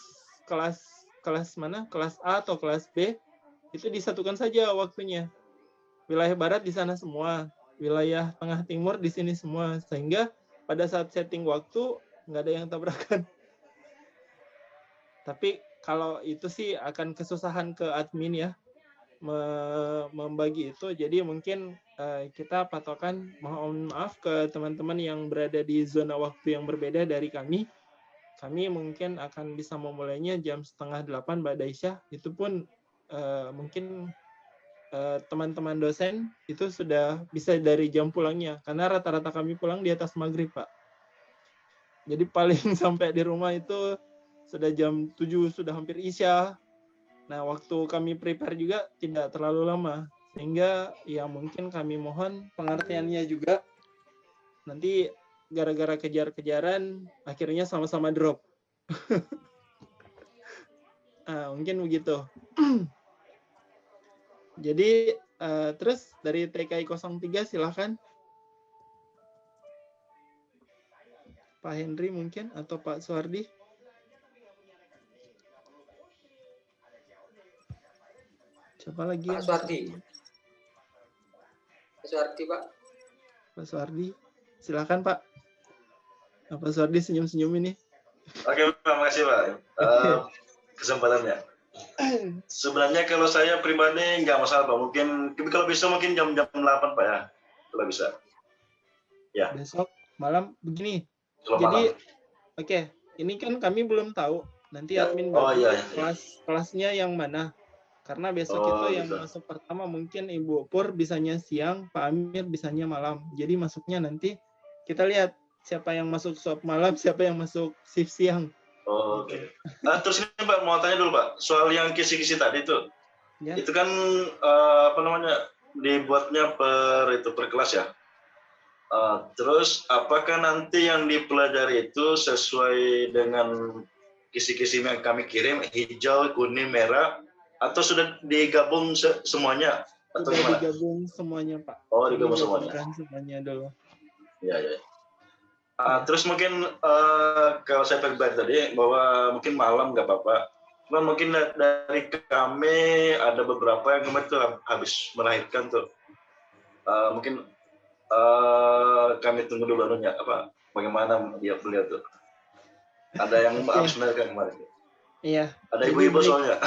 mana? Kelas A atau kelas B, itu disatukan saja waktunya. Wilayah barat di sana semua, wilayah tengah timur di sini semua, sehingga pada saat setting waktu nggak ada yang tabrakan. Tapi kalau itu sih akan kesusahan ke admin ya, membagi itu. Jadi mungkin kita patokan, mohon maaf ke teman-teman yang berada di zona waktu yang berbeda dari kami. Kami mungkin akan bisa memulainya jam 7:30 Mbak Daisya. Itu pun mungkin teman-teman dosen itu sudah bisa dari jam pulangnya. Karena rata-rata kami pulang di atas maghrib, Pak. Jadi paling sampai di rumah itu sudah jam 7, sudah hampir isya. Nah, waktu kami prepare juga tidak terlalu lama. Sehingga ya mungkin kami mohon pengertiannya juga. Nanti gara-gara kejar-kejaran, akhirnya sama-sama drop. Nah, mungkin begitu. Jadi, terus dari TKI 03 silahkan. Pak Henry mungkin, atau Pak Suwardi. Siapa lagi? Pak Suwardi. Pak Suwardi, Pak. Pak Suwardi. Silakan, Pak. Pak Suwardi senyum-senyum ini. Oke, Pak, makasih, Pak. Kesempatannya. Sebenarnya kalau saya pribadi nggak masalah, Pak. Mungkin kalau bisa mungkin jam 8, Pak, ya. Kalau bisa. Ya. Besok malam begini. Selamat Jadi, malam. oke, ini kan kami belum tahu. Nanti Ya. admin Oh, bagi iya, iya. kelasnya yang mana. Karena besok Oh, itu yang gitu. masuk pertama mungkin Ibu Pur bisanya siang, Pak Amir bisanya malam. Jadi masuknya nanti kita lihat siapa yang masuk swab malam, siapa yang masuk shift siang. Oh, oke. Terus ini, Pak, mau tanya dulu, Pak. Soal yang kisi-kisi tadi tuh. Ya. Itu kan apa namanya? Dibuatnya per kelas ya. Terus apakah nanti yang dipelajari itu sesuai dengan kisi-kisi yang kami kirim, hijau, kuning, merah, atau sudah digabung semuanya? Atau Sudah gimana? digabung semuanya, Pak. Oh, digabung Kami semuanya. gabungkan semuanya dulu. Ya, ya. Terus mungkin kalau saya pribadi tadi bahwa mungkin malam nggak apa-apa. Cuma mungkin dari kami ada beberapa yang kemarin tuh habis melahirkan tuh. Mungkin kami tunggu dulu anunya apa bagaimana dia beliau tuh. Ada yang habis melahirkan kemarin. Iya. Ada ibu-ibu soalnya.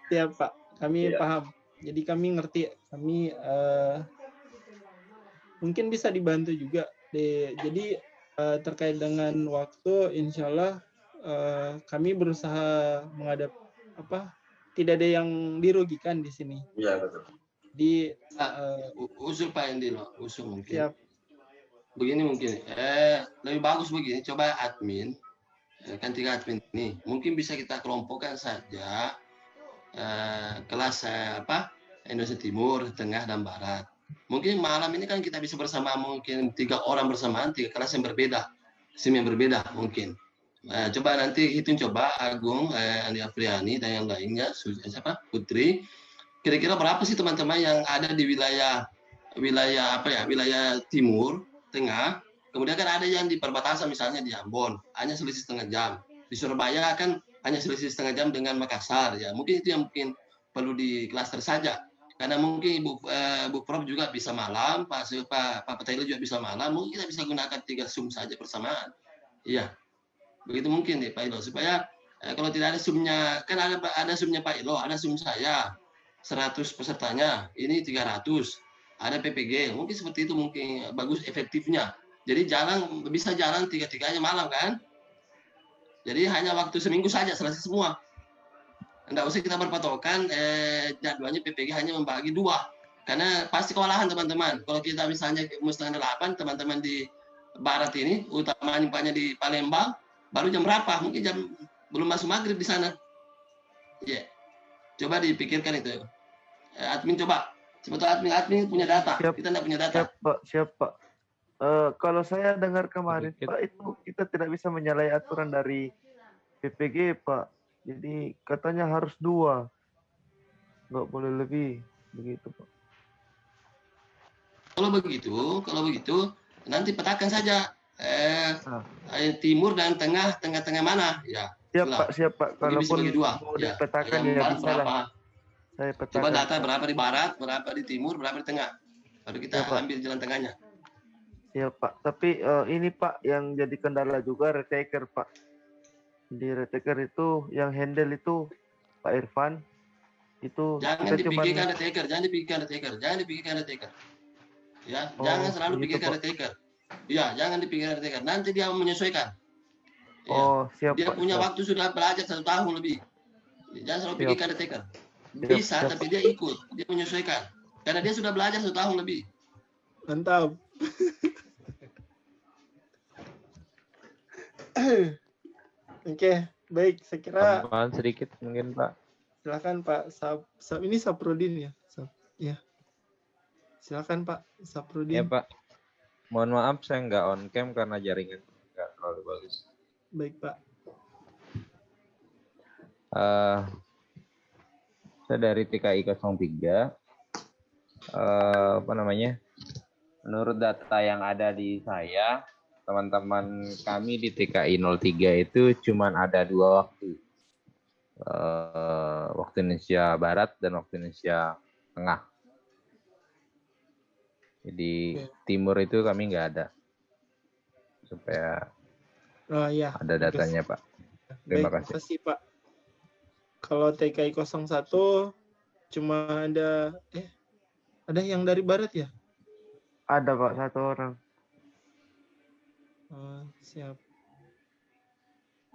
Siap, Pak. Kami Iya. paham. Jadi kami ngerti. Kami mungkin bisa dibantu juga. Jadi terkait dengan waktu, insya Allah kami berusaha menghadap tidak ada yang dirugikan di sini. Iya, betul. Di usul Pak Endi loh, usul mungkin. Siap. Begini mungkin, lebih bagus begini. Coba admin, kan 3 admin nih, mungkin bisa kita kelompokkan saja kelas Indonesia Timur, Tengah, dan Barat. Mungkin malam ini kan kita bisa bersama mungkin 3 orang bersamaan, 3 kelas yang berbeda, SIM yang berbeda mungkin. Coba nanti hitung coba Agung, Andi Afriani dan yang lainnya, Putri. Kira-kira berapa sih teman-teman yang ada di wilayah timur, tengah. Kemudian kan ada yang di perbatasan misalnya di Ambon, hanya selisih setengah jam. Di Surabaya kan hanya selisih setengah jam dengan Makassar ya. Mungkin itu yang mungkin perlu di klaster saja. Karena mungkin Bu Prof juga bisa malam, Pak Petailu juga bisa malam, mungkin kita bisa gunakan 3 Zoom saja bersamaan. Iya. Begitu mungkin nih Pak Ilo, supaya kalau tidak ada Zoom-nya, kan ada Zoom-nya Pak Ilo, ada Zoom saya. 100 pesertanya, ini 300. Ada PPG, mungkin seperti itu mungkin bagus efektifnya. Jadi bisa jalan 3-3-nya malam kan? Jadi hanya waktu seminggu saja selesai semua. Tidak usah kita berpatokan jadwalnya PPG hanya membagi 2. Karena pasti kewalahan teman-teman. Kalau kita misalnya setengah 8, teman-teman di Barat ini, utamanya di Palembang, baru jam berapa? Mungkin belum masuk maghrib di sana. Ya, coba dipikirkan itu. Admin coba. Sebetulnya admin punya data. Siap, kita tidak punya data. Siap Pak. Kalau saya dengar kemarin Pak, itu kita tidak bisa menyalahi aturan dari PPG Pak. Jadi katanya harus 2, nggak boleh lebih, begitu Pak. Kalau begitu nanti petakan saja timur dan tengah mana ya. Siap Pak. Kalaupun mau ya. dipetakan Yang ya barat bisa berapa? lah. Saya petakan. Coba data berapa di barat, berapa di timur, berapa di tengah. Baru kita ambil jalan tengahnya. Ya Pak, tapi ini Pak yang jadi kendala juga retaker Pak. Di retaker itu yang handle itu Pak Irfan itu Jangan dipikirkan retaker. Ya, jangan selalu gitu, pikirkan retaker. Ya, jangan dipikirkan retaker. Nanti dia menyesuaikan. Siap Dia Pak, punya siap. waktu sudah belajar 1 tahun lebih. Jangan selalu Siap. pikirkan retaker. Bisa, Siap, tapi dia ikut, dia menyesuaikan. Karena dia sudah belajar 1 tahun lebih. Mantap. Oke, baik. Saya kira tambahan sedikit mungkin Pak. silakan Pak ini Saprudin ya. Ya. Silakan Pak Saprudin. Ya Pak. Mohon maaf saya nggak on cam karena jaringan nggak terlalu bagus. Baik Pak. Saya dari TKI 03. Menurut data yang ada di saya, teman-teman kami di TKI 03 itu cuman ada 2 waktu. Waktu Indonesia Barat dan waktu Indonesia Tengah. Jadi timur itu kami nggak ada. Supaya ada datanya Pak. Terima kasih. Terima kasih Pak. Kalau TKI 01 cuma ada yang dari Barat ya? Ada Pak 1 orang. Siap.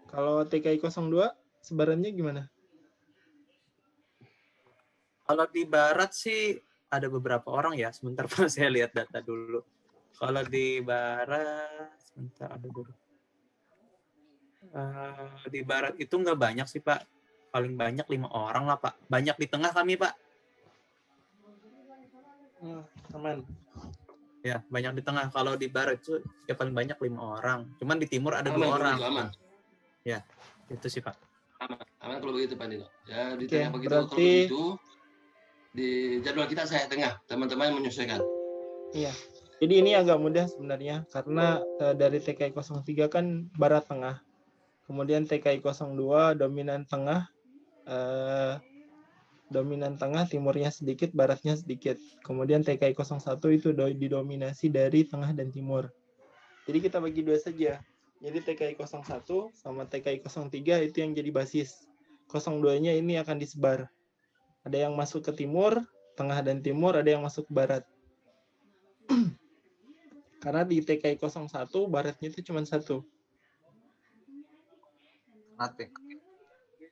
Kalau TKI 02 sebarannya gimana? Kalau di Barat sih ada beberapa orang ya. Sebentar Pak, saya lihat data dulu. Kalau di Barat, sebentar ada dulu. Di Barat itu nggak banyak sih Pak. Paling banyak 5 orang lah Pak. Banyak di tengah kami Pak. Aman. Ya, banyak di tengah. Kalau di Barat itu ya paling banyak 5 orang. Cuman di timur ada 2 Aman, orang. aman. Ya, itu sih Pak. Aman kalau begitu Pak Dino. Ya, di Oke, tengah begitu. berarti- Kalau begitu, di jadwal kita saya tengah. Teman-teman menyesuaikan. Iya. Jadi ini agak mudah sebenarnya karena dari TKI 03 kan Barat Tengah. Kemudian TKI 02 dominan tengah, timurnya sedikit, baratnya sedikit. Kemudian TKI 01 itu didominasi dari tengah dan timur. Jadi kita bagi 2 saja. Jadi TKI 01 sama TKI 03 itu yang jadi basis. 02-nya ini akan disebar. Ada yang masuk ke timur, tengah dan timur, ada yang masuk ke barat. Karena di TKI 01 baratnya itu cuma 1.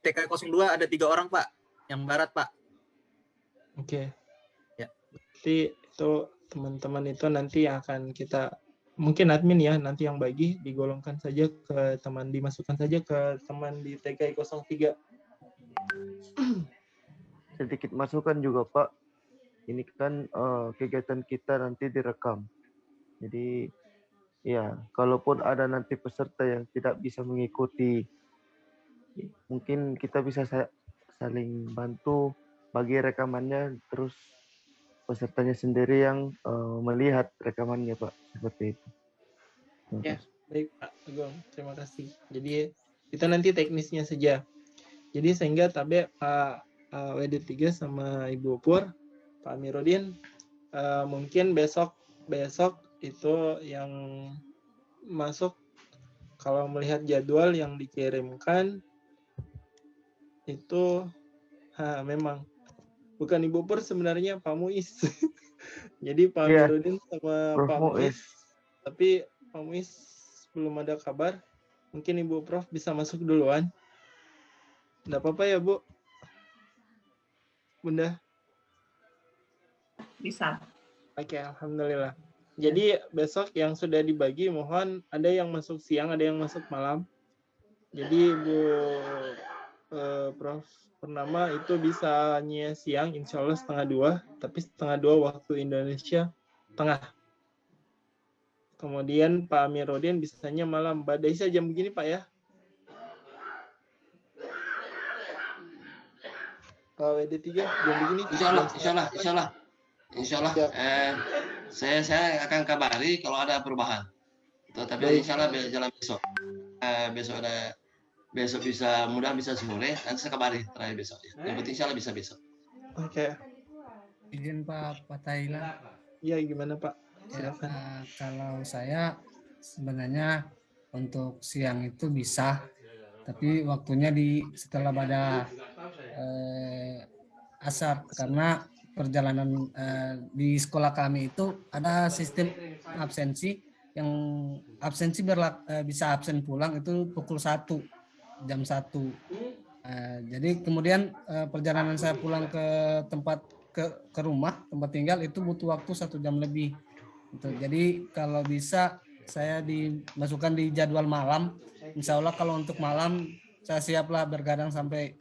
TKI 02 ada 3 orang Pak. Yang Barat Pak. Oke. Ya. Jadi itu teman-teman itu nanti yang akan kita mungkin admin ya nanti yang bagi digolongkan saja ke teman, dimasukkan saja ke teman di TKI 03. Sedikit masukan juga Pak. Ini kan kegiatan kita nanti direkam. Jadi ya, kalaupun ada nanti peserta yang tidak bisa mengikuti, mungkin kita bisa saling bantu bagi rekamannya, terus pesertanya sendiri yang melihat rekamannya Pak, seperti itu. Ya, baik Pak Agung, terima kasih. Jadi kita nanti teknisnya saja. Jadi sehingga Tabe Pak WD3 sama Ibu Pur, Pak Amiruddin, mungkin besok itu yang masuk, kalau melihat jadwal yang dikirimkan itu memang bukan Ibu Pur sebenarnya Pak Muiz. Jadi Pak Amiruddin sama Pak Muiz. Tapi Pak Muiz belum ada kabar. Mungkin Ibu Prof bisa masuk duluan. Enggak apa-apa ya, Bu? Bunda? Bisa. Oke, alhamdulillah. Jadi besok yang sudah dibagi mohon ada yang masuk siang, ada yang masuk malam. Jadi Bu Prof Purnama itu bisanya siang, insya Allah 1:30, tapi 1:30 waktu Indonesia Tengah. Kemudian Pak Amiruddin bisanya malam. Mbak Daisy jam begini Pak ya? Pak WD3 jam begini? Insya Allah. Saya akan kabari kalau ada perubahan. Tapi insya Allah jalan besok. Besok bisa mudah bisa sore. Nanti saya kabari terakhir besok. Ya. Yang penting insya Allah bisa besok. Oke. Izin Pak Thailand. Iya, gimana Pak? Silakan. Kalau saya sebenarnya untuk siang itu bisa, tapi waktunya setelah pada asar, karena perjalanan di sekolah kami itu ada sistem absensi yang absensi bisa absen pulang itu pukul 1 jam 1. Jadi kemudian perjalanan saya pulang ke ke rumah tempat tinggal itu butuh waktu 1 jam lebih. Gitu. Jadi kalau bisa saya dimasukkan di jadwal malam. Insya Allah kalau untuk malam saya siaplah bergadang sampai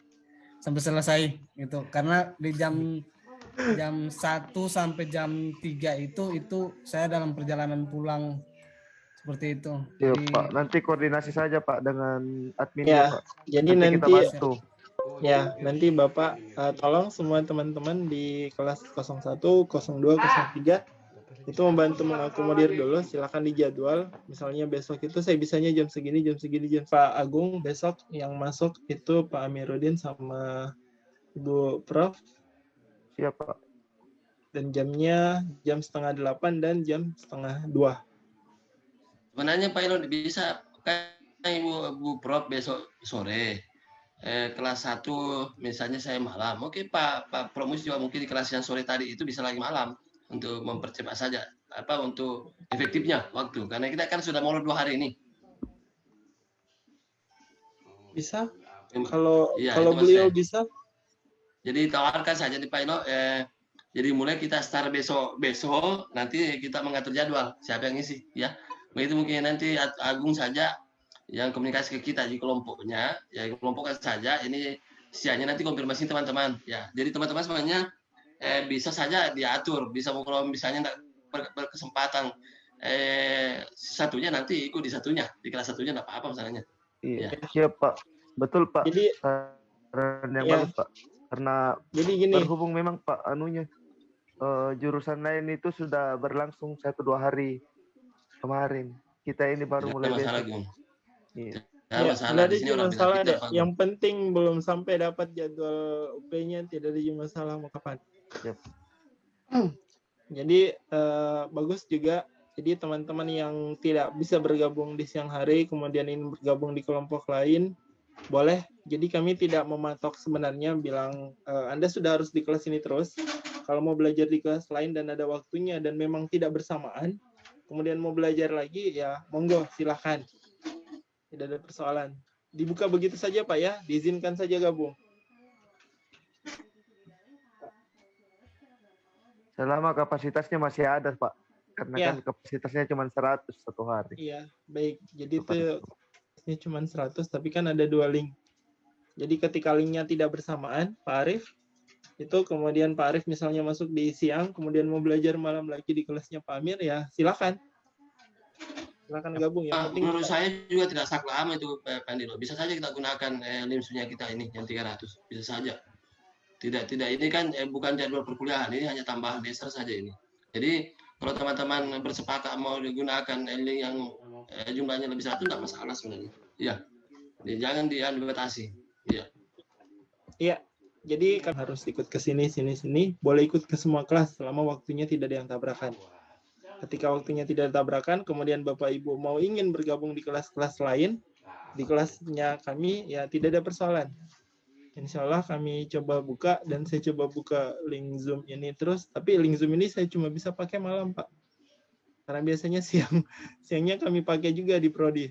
selesai gitu. Karena di jam 1 sampai jam 3 itu saya dalam perjalanan pulang seperti itu. Iya, jadi, Pak. Nanti koordinasi saja Pak dengan admin ya, Pak. Jadi nanti kita bantu. Ya, nanti Bapak tolong semua teman-teman di kelas 01, 02, 03 itu membantu mengakomodir dulu, silakan dijadwal. Misalnya besok itu saya bisanya jam segini. Pak Agung besok yang masuk itu Pak Amiruddin sama Ibu Prof. Siap Pak. Dan jamnya jam 7:30 dan jam 1:30. Sebenarnya Pak Ilon bisa kan Ibu Prof besok sore. Kelas 1 misalnya saya malam. Oke Pak Promus juga mungkin di kelas yang sore tadi itu bisa lagi malam. Untuk mempercepat saja untuk efektifnya waktu, karena kita kan sudah mau 2 hari ini. Bisa kalau beliau bisa, jadi tawarkan saja di Pak Ino, jadi mulai kita start besok nanti kita mengatur jadwal siapa yang ngisi ya. Begitu mungkin nanti Agung saja yang komunikasi ke kita di kelompoknya, ya kelompokkan saja ini siangnya nanti konfirmasi teman-teman ya. Jadi teman-teman semuanya bisa saja diatur, bisa kalau misalnya tidak berkesempatan satunya nanti ikut di satunya, di kelas satunya tidak apa-apa misalnya. Iya, siap Pak. Betul Pak. Jadi saran yang bagus Pak. Karena jadi gini, berhubung memang Pak jurusan lain itu sudah berlangsung 1-2 hari kemarin. Kita ini baru mulai besok. Iya. Tidak ada masalah deh. Yang penting belum sampai dapat jadwal UP-nya, tidak ada masalah mau kapan. Yep. Jadi bagus juga. Jadi teman-teman yang tidak bisa bergabung di siang hari, kemudian ingin bergabung di kelompok lain, boleh. Jadi kami tidak mematok sebenarnya bilang Anda sudah harus di kelas ini terus. Kalau mau belajar di kelas lain dan ada waktunya dan memang tidak bersamaan, kemudian mau belajar lagi ya monggo silahkan. Tidak ada persoalan. Dibuka begitu saja Pak ya, diizinkan saja gabung. Selama kapasitasnya masih ada Pak. Karena kan kapasitasnya cuma 100 satu hari. Iya, baik. Jadi ini cuma 100, tapi kan ada 2 link. Jadi ketika linknya tidak bersamaan, Pak Arif, itu kemudian Pak Arif misalnya masuk di siang, kemudian mau belajar malam lagi di kelasnya Pak Amir, ya silakan. Silakan gabung ya. Menurut saya juga tidak sak lama itu Pak Andino. Bisa saja kita gunakan limsunya kita ini yang 300. Bisa saja. Tidak ini kan bukan jadwal perkuliahan, ini hanya tambahan dasar saja ini. Jadi kalau teman-teman bersepakat mau digunakan link yang jumlahnya lebih 1 tidak masalah sebenarnya. Iya. Jangan dibatasi. Iya. Iya. Jadi kan harus ikut ke sini, boleh ikut ke semua kelas selama waktunya tidak ada yang tabrakan. Ketika waktunya tidak tabrakan, kemudian Bapak Ibu mau ingin bergabung di kelas-kelas lain, di kelasnya kami, ya tidak ada persoalan. Insya Allah kami coba buka, dan saya coba buka link Zoom ini terus, tapi link Zoom ini saya cuma bisa pakai malam, Pak. Karena biasanya siangnya kami pakai juga di Prodi.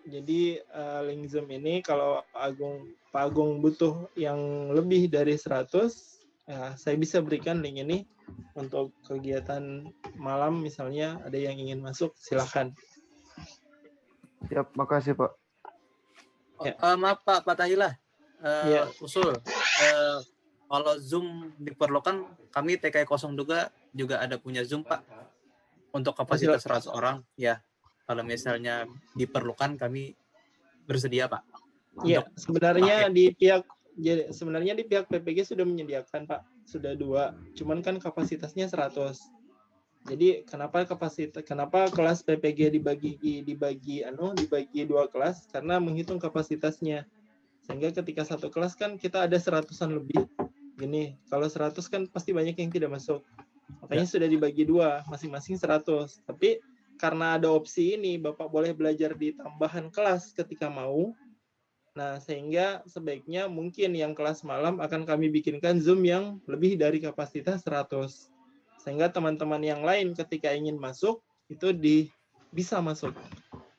Jadi link Zoom ini kalau Pak Agung butuh yang lebih dari 100, ya, saya bisa berikan link ini untuk kegiatan malam, misalnya ada yang ingin masuk, silahkan. Siap, makasih Pak. Ya. Maaf Pak Tahila, ya. usul. Kalau Zoom diperlukan, kami TKI 02 juga ada punya Zoom Pak, untuk kapasitas 100 orang. Ya, kalau misalnya diperlukan kami bersedia Pak. Iya, sebenarnya di Jadi sebenarnya di pihak PPG sudah menyediakan Pak, sudah 2, cuman kan kapasitasnya 100. Jadi kenapa kelas PPG dibagi 2 kelas, karena menghitung kapasitasnya. Sehingga ketika satu kelas kan kita ada 100-an lebih. Gini, kalau 100 kan pasti banyak yang tidak masuk. Makanya sudah dibagi 2, masing-masing 100. Tapi karena ada opsi ini, Bapak boleh belajar di tambahan kelas ketika mau. Nah, sehingga sebaiknya mungkin yang kelas malam akan kami bikinkan Zoom yang lebih dari kapasitas 100. Sehingga teman-teman yang lain ketika ingin masuk, itu bisa masuk.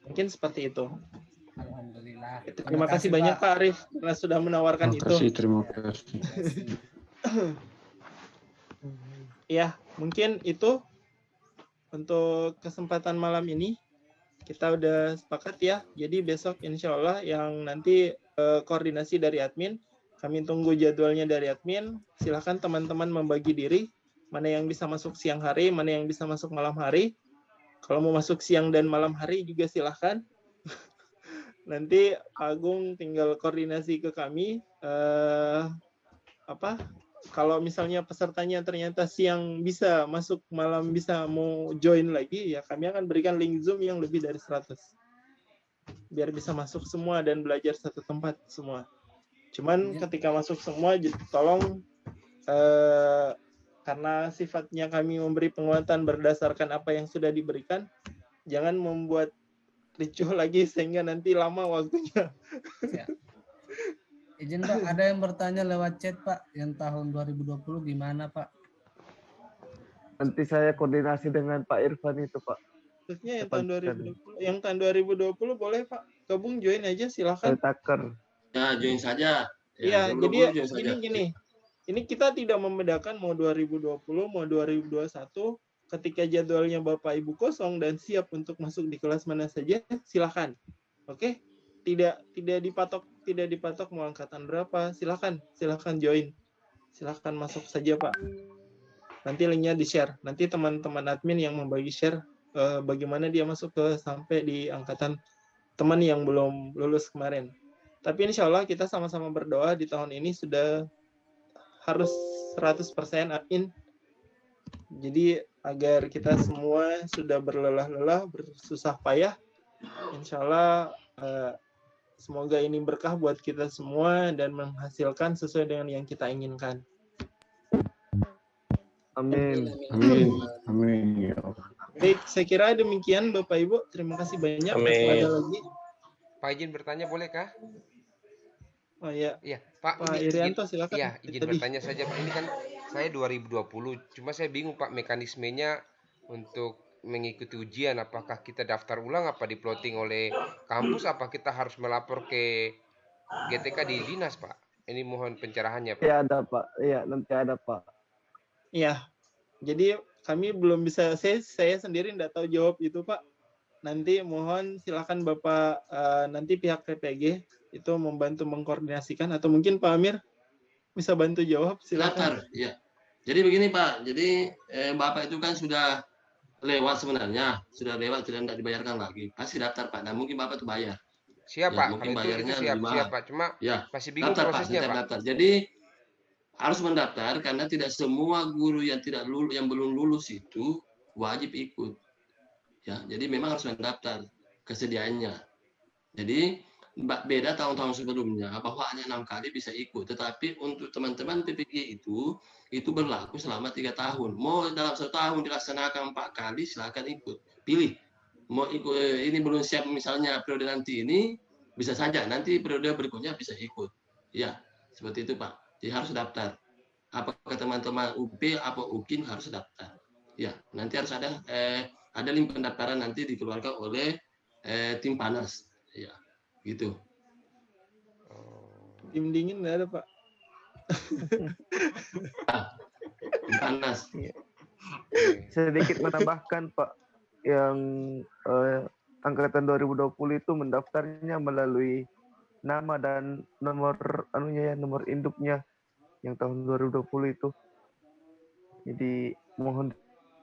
Mungkin seperti itu. Alhamdulillah. Terima kasih banyak Pak Arif karena sudah menawarkan itu. Terima kasih. Ya, mungkin itu untuk kesempatan malam ini. Kita udah sepakat ya. Jadi besok insya Allah yang nanti koordinasi dari admin. Kami tunggu jadwalnya dari admin. Silahkan teman-teman membagi diri. Mana yang bisa masuk siang hari, mana yang bisa masuk malam hari. Kalau mau masuk siang dan malam hari juga silahkan. Nanti Pak Agung tinggal koordinasi ke kami. Kalau misalnya pesertanya ternyata siang bisa masuk, malam bisa mau join lagi, ya kami akan berikan link Zoom yang lebih dari 100. Biar bisa masuk semua dan belajar satu tempat semua. Cuman ketika masuk semua, tolong karena sifatnya kami memberi penguatan berdasarkan apa yang sudah diberikan, jangan membuat ricuh lagi sehingga nanti lama waktunya. Ya. Izin Pak, ada yang bertanya lewat chat Pak, yang tahun 2020 gimana Pak? Nanti saya koordinasi dengan Pak Irfan itu Pak. Maksudnya yang tahun 2020 boleh Pak, gabung join aja silakan. Taker. Ya, join saja. Iya, jadi gini. Ini kita tidak membedakan mau 2020, mau 2021. Ketika jadwalnya Bapak Ibu kosong dan siap untuk masuk di kelas mana saja, silakan. Oke? Tidak dipatok mau angkatan berapa, silakan join, silakan masuk saja Pak. Nanti linknya di share, nanti teman-teman admin yang membagi share bagaimana dia masuk sampai di angkatan teman yang belum lulus kemarin. Tapi insya Allah kita sama-sama berdoa di tahun ini sudah harus 100% admin. Jadi agar kita semua sudah berlelah-lelah, bersusah payah, insya Allah semoga ini berkah buat kita semua dan menghasilkan sesuai dengan yang kita inginkan. Amin. Amin. Baik, saya kira demikian Bapak Ibu. Terima kasih banyak. Amin. Ada lagi? Pak izin bertanya bolehkah? Oh iya. Iya, Pak. Pak Irianto silakan. Iya, izin bertanya saja Pak. Ini kan saya 2020, cuma saya bingung Pak mekanismenya untuk mengikuti ujian, apakah kita daftar ulang, apa di-plotting oleh kampus, apa kita harus melapor ke GTK di dinas Pak? Ini mohon pencerahannya Pak. Iya ada Pak, iya nanti ada Pak. Iya, jadi kami belum bisa, saya sendiri tidak tahu jawab itu Pak. Nanti mohon silakan Bapak nanti pihak PPG itu membantu mengkoordinasikan, atau mungkin Pak Amir bisa bantu jawab, silakan. Ya. Jadi begini Pak, jadi Bapak itu kan sudah lewat sebenarnya, sudah tidak dibayarkan lagi. Pasti daftar Pak, nah mungkin Bapak itu bayar. Siap ya, Pak, mungkin kalau bayarnya itu siap Pak, cuma ya, masih bingung daftar, prosesnya Pak. Daftar. Jadi harus mendaftar karena tidak semua guru yang belum lulus itu wajib ikut. Ya, jadi memang harus mendaftar kesediaannya. Jadi beda tahun-tahun sebelumnya bahwa hanya 6 kali bisa ikut, tetapi untuk teman-teman PPG itu berlaku selama 3 tahun. Mau dalam 1 tahun dilaksanakan 4 kali, silakan ikut. Pilih. Mau ikut ini belum siap misalnya periode nanti ini, bisa saja nanti periode berikutnya bisa ikut. Ya, seperti itu Pak. Jadi harus daftar. Apakah teman-teman UP apa UKIN harus daftar. Ya, nanti harus ada link pendaftaran nanti dikeluarkan oleh tim panas. Ya, gitu. Tim dingin nggak ada Pak. Panas. Sedikit menambahkan Pak, yang angkatan 2020 itu mendaftarnya melalui nama dan nomor nomor induknya yang tahun 2020 itu. Jadi mohon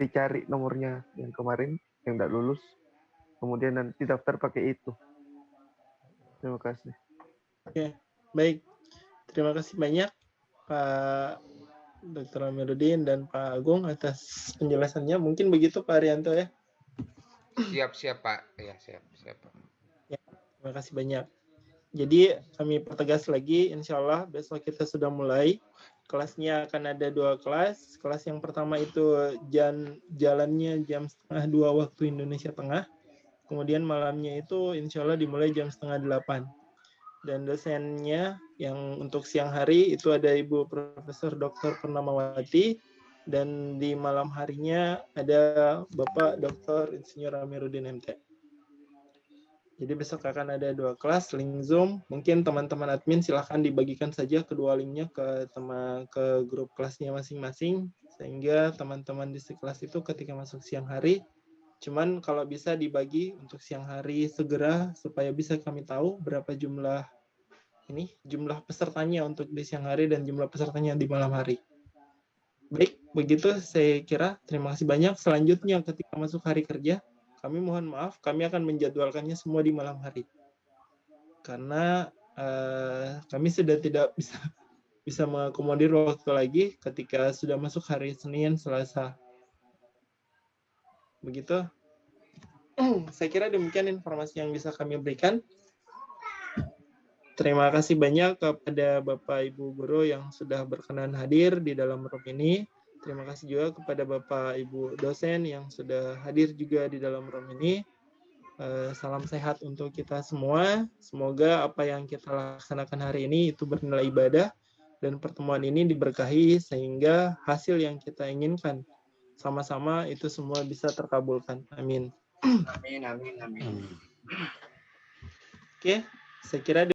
dicari nomornya yang kemarin yang tidak lulus, kemudian nanti daftar pakai itu. Terima kasih. Oke, baik. Terima kasih banyak Pak Dr. Amiruddin dan Pak Agung atas penjelasannya. Mungkin begitu Pak Arianto ya. Siap Pak. Ya, siap Pak. Ya, terima kasih banyak. Jadi kami pertegas lagi, insya Allah besok kita sudah mulai. Kelasnya akan ada 2 kelas. Kelas yang pertama itu jalannya jam 1:30 waktu Indonesia Tengah. Kemudian malamnya itu insya Allah dimulai jam 7:30. Dan dosennya yang untuk siang hari itu ada Ibu Profesor Dr. Purnamawati. Dan di malam harinya ada Bapak Dr. Insinyur Amiruddin MT. Jadi besok akan ada 2 kelas link Zoom. Mungkin teman-teman admin silahkan dibagikan saja kedua linknya ke grup kelasnya masing-masing, sehingga teman-teman di kelas itu ketika masuk siang hari, cuman kalau bisa dibagi untuk siang hari segera supaya bisa kami tahu berapa jumlah pesertanya untuk di siang hari dan jumlah pesertanya di malam hari. Baik, begitu saya kira. Terima kasih banyak. Selanjutnya ketika masuk hari kerja, kami mohon maaf, kami akan menjadwalkannya semua di malam hari. Karena kami sudah tidak bisa mengakomodir waktu lagi ketika sudah masuk hari Senin, Selasa. Begitu. Saya kira demikian informasi yang bisa kami berikan. Terima kasih banyak kepada Bapak Ibu Guru yang sudah berkenan hadir di dalam room ini. Terima kasih juga kepada Bapak Ibu dosen yang sudah hadir juga di dalam room ini. Salam sehat untuk kita semua. Semoga apa yang kita laksanakan hari ini itu bernilai ibadah dan pertemuan ini diberkahi sehingga hasil yang kita inginkan sama-sama itu semua bisa terkabulkan. Amin. Amin. Oke, saya kira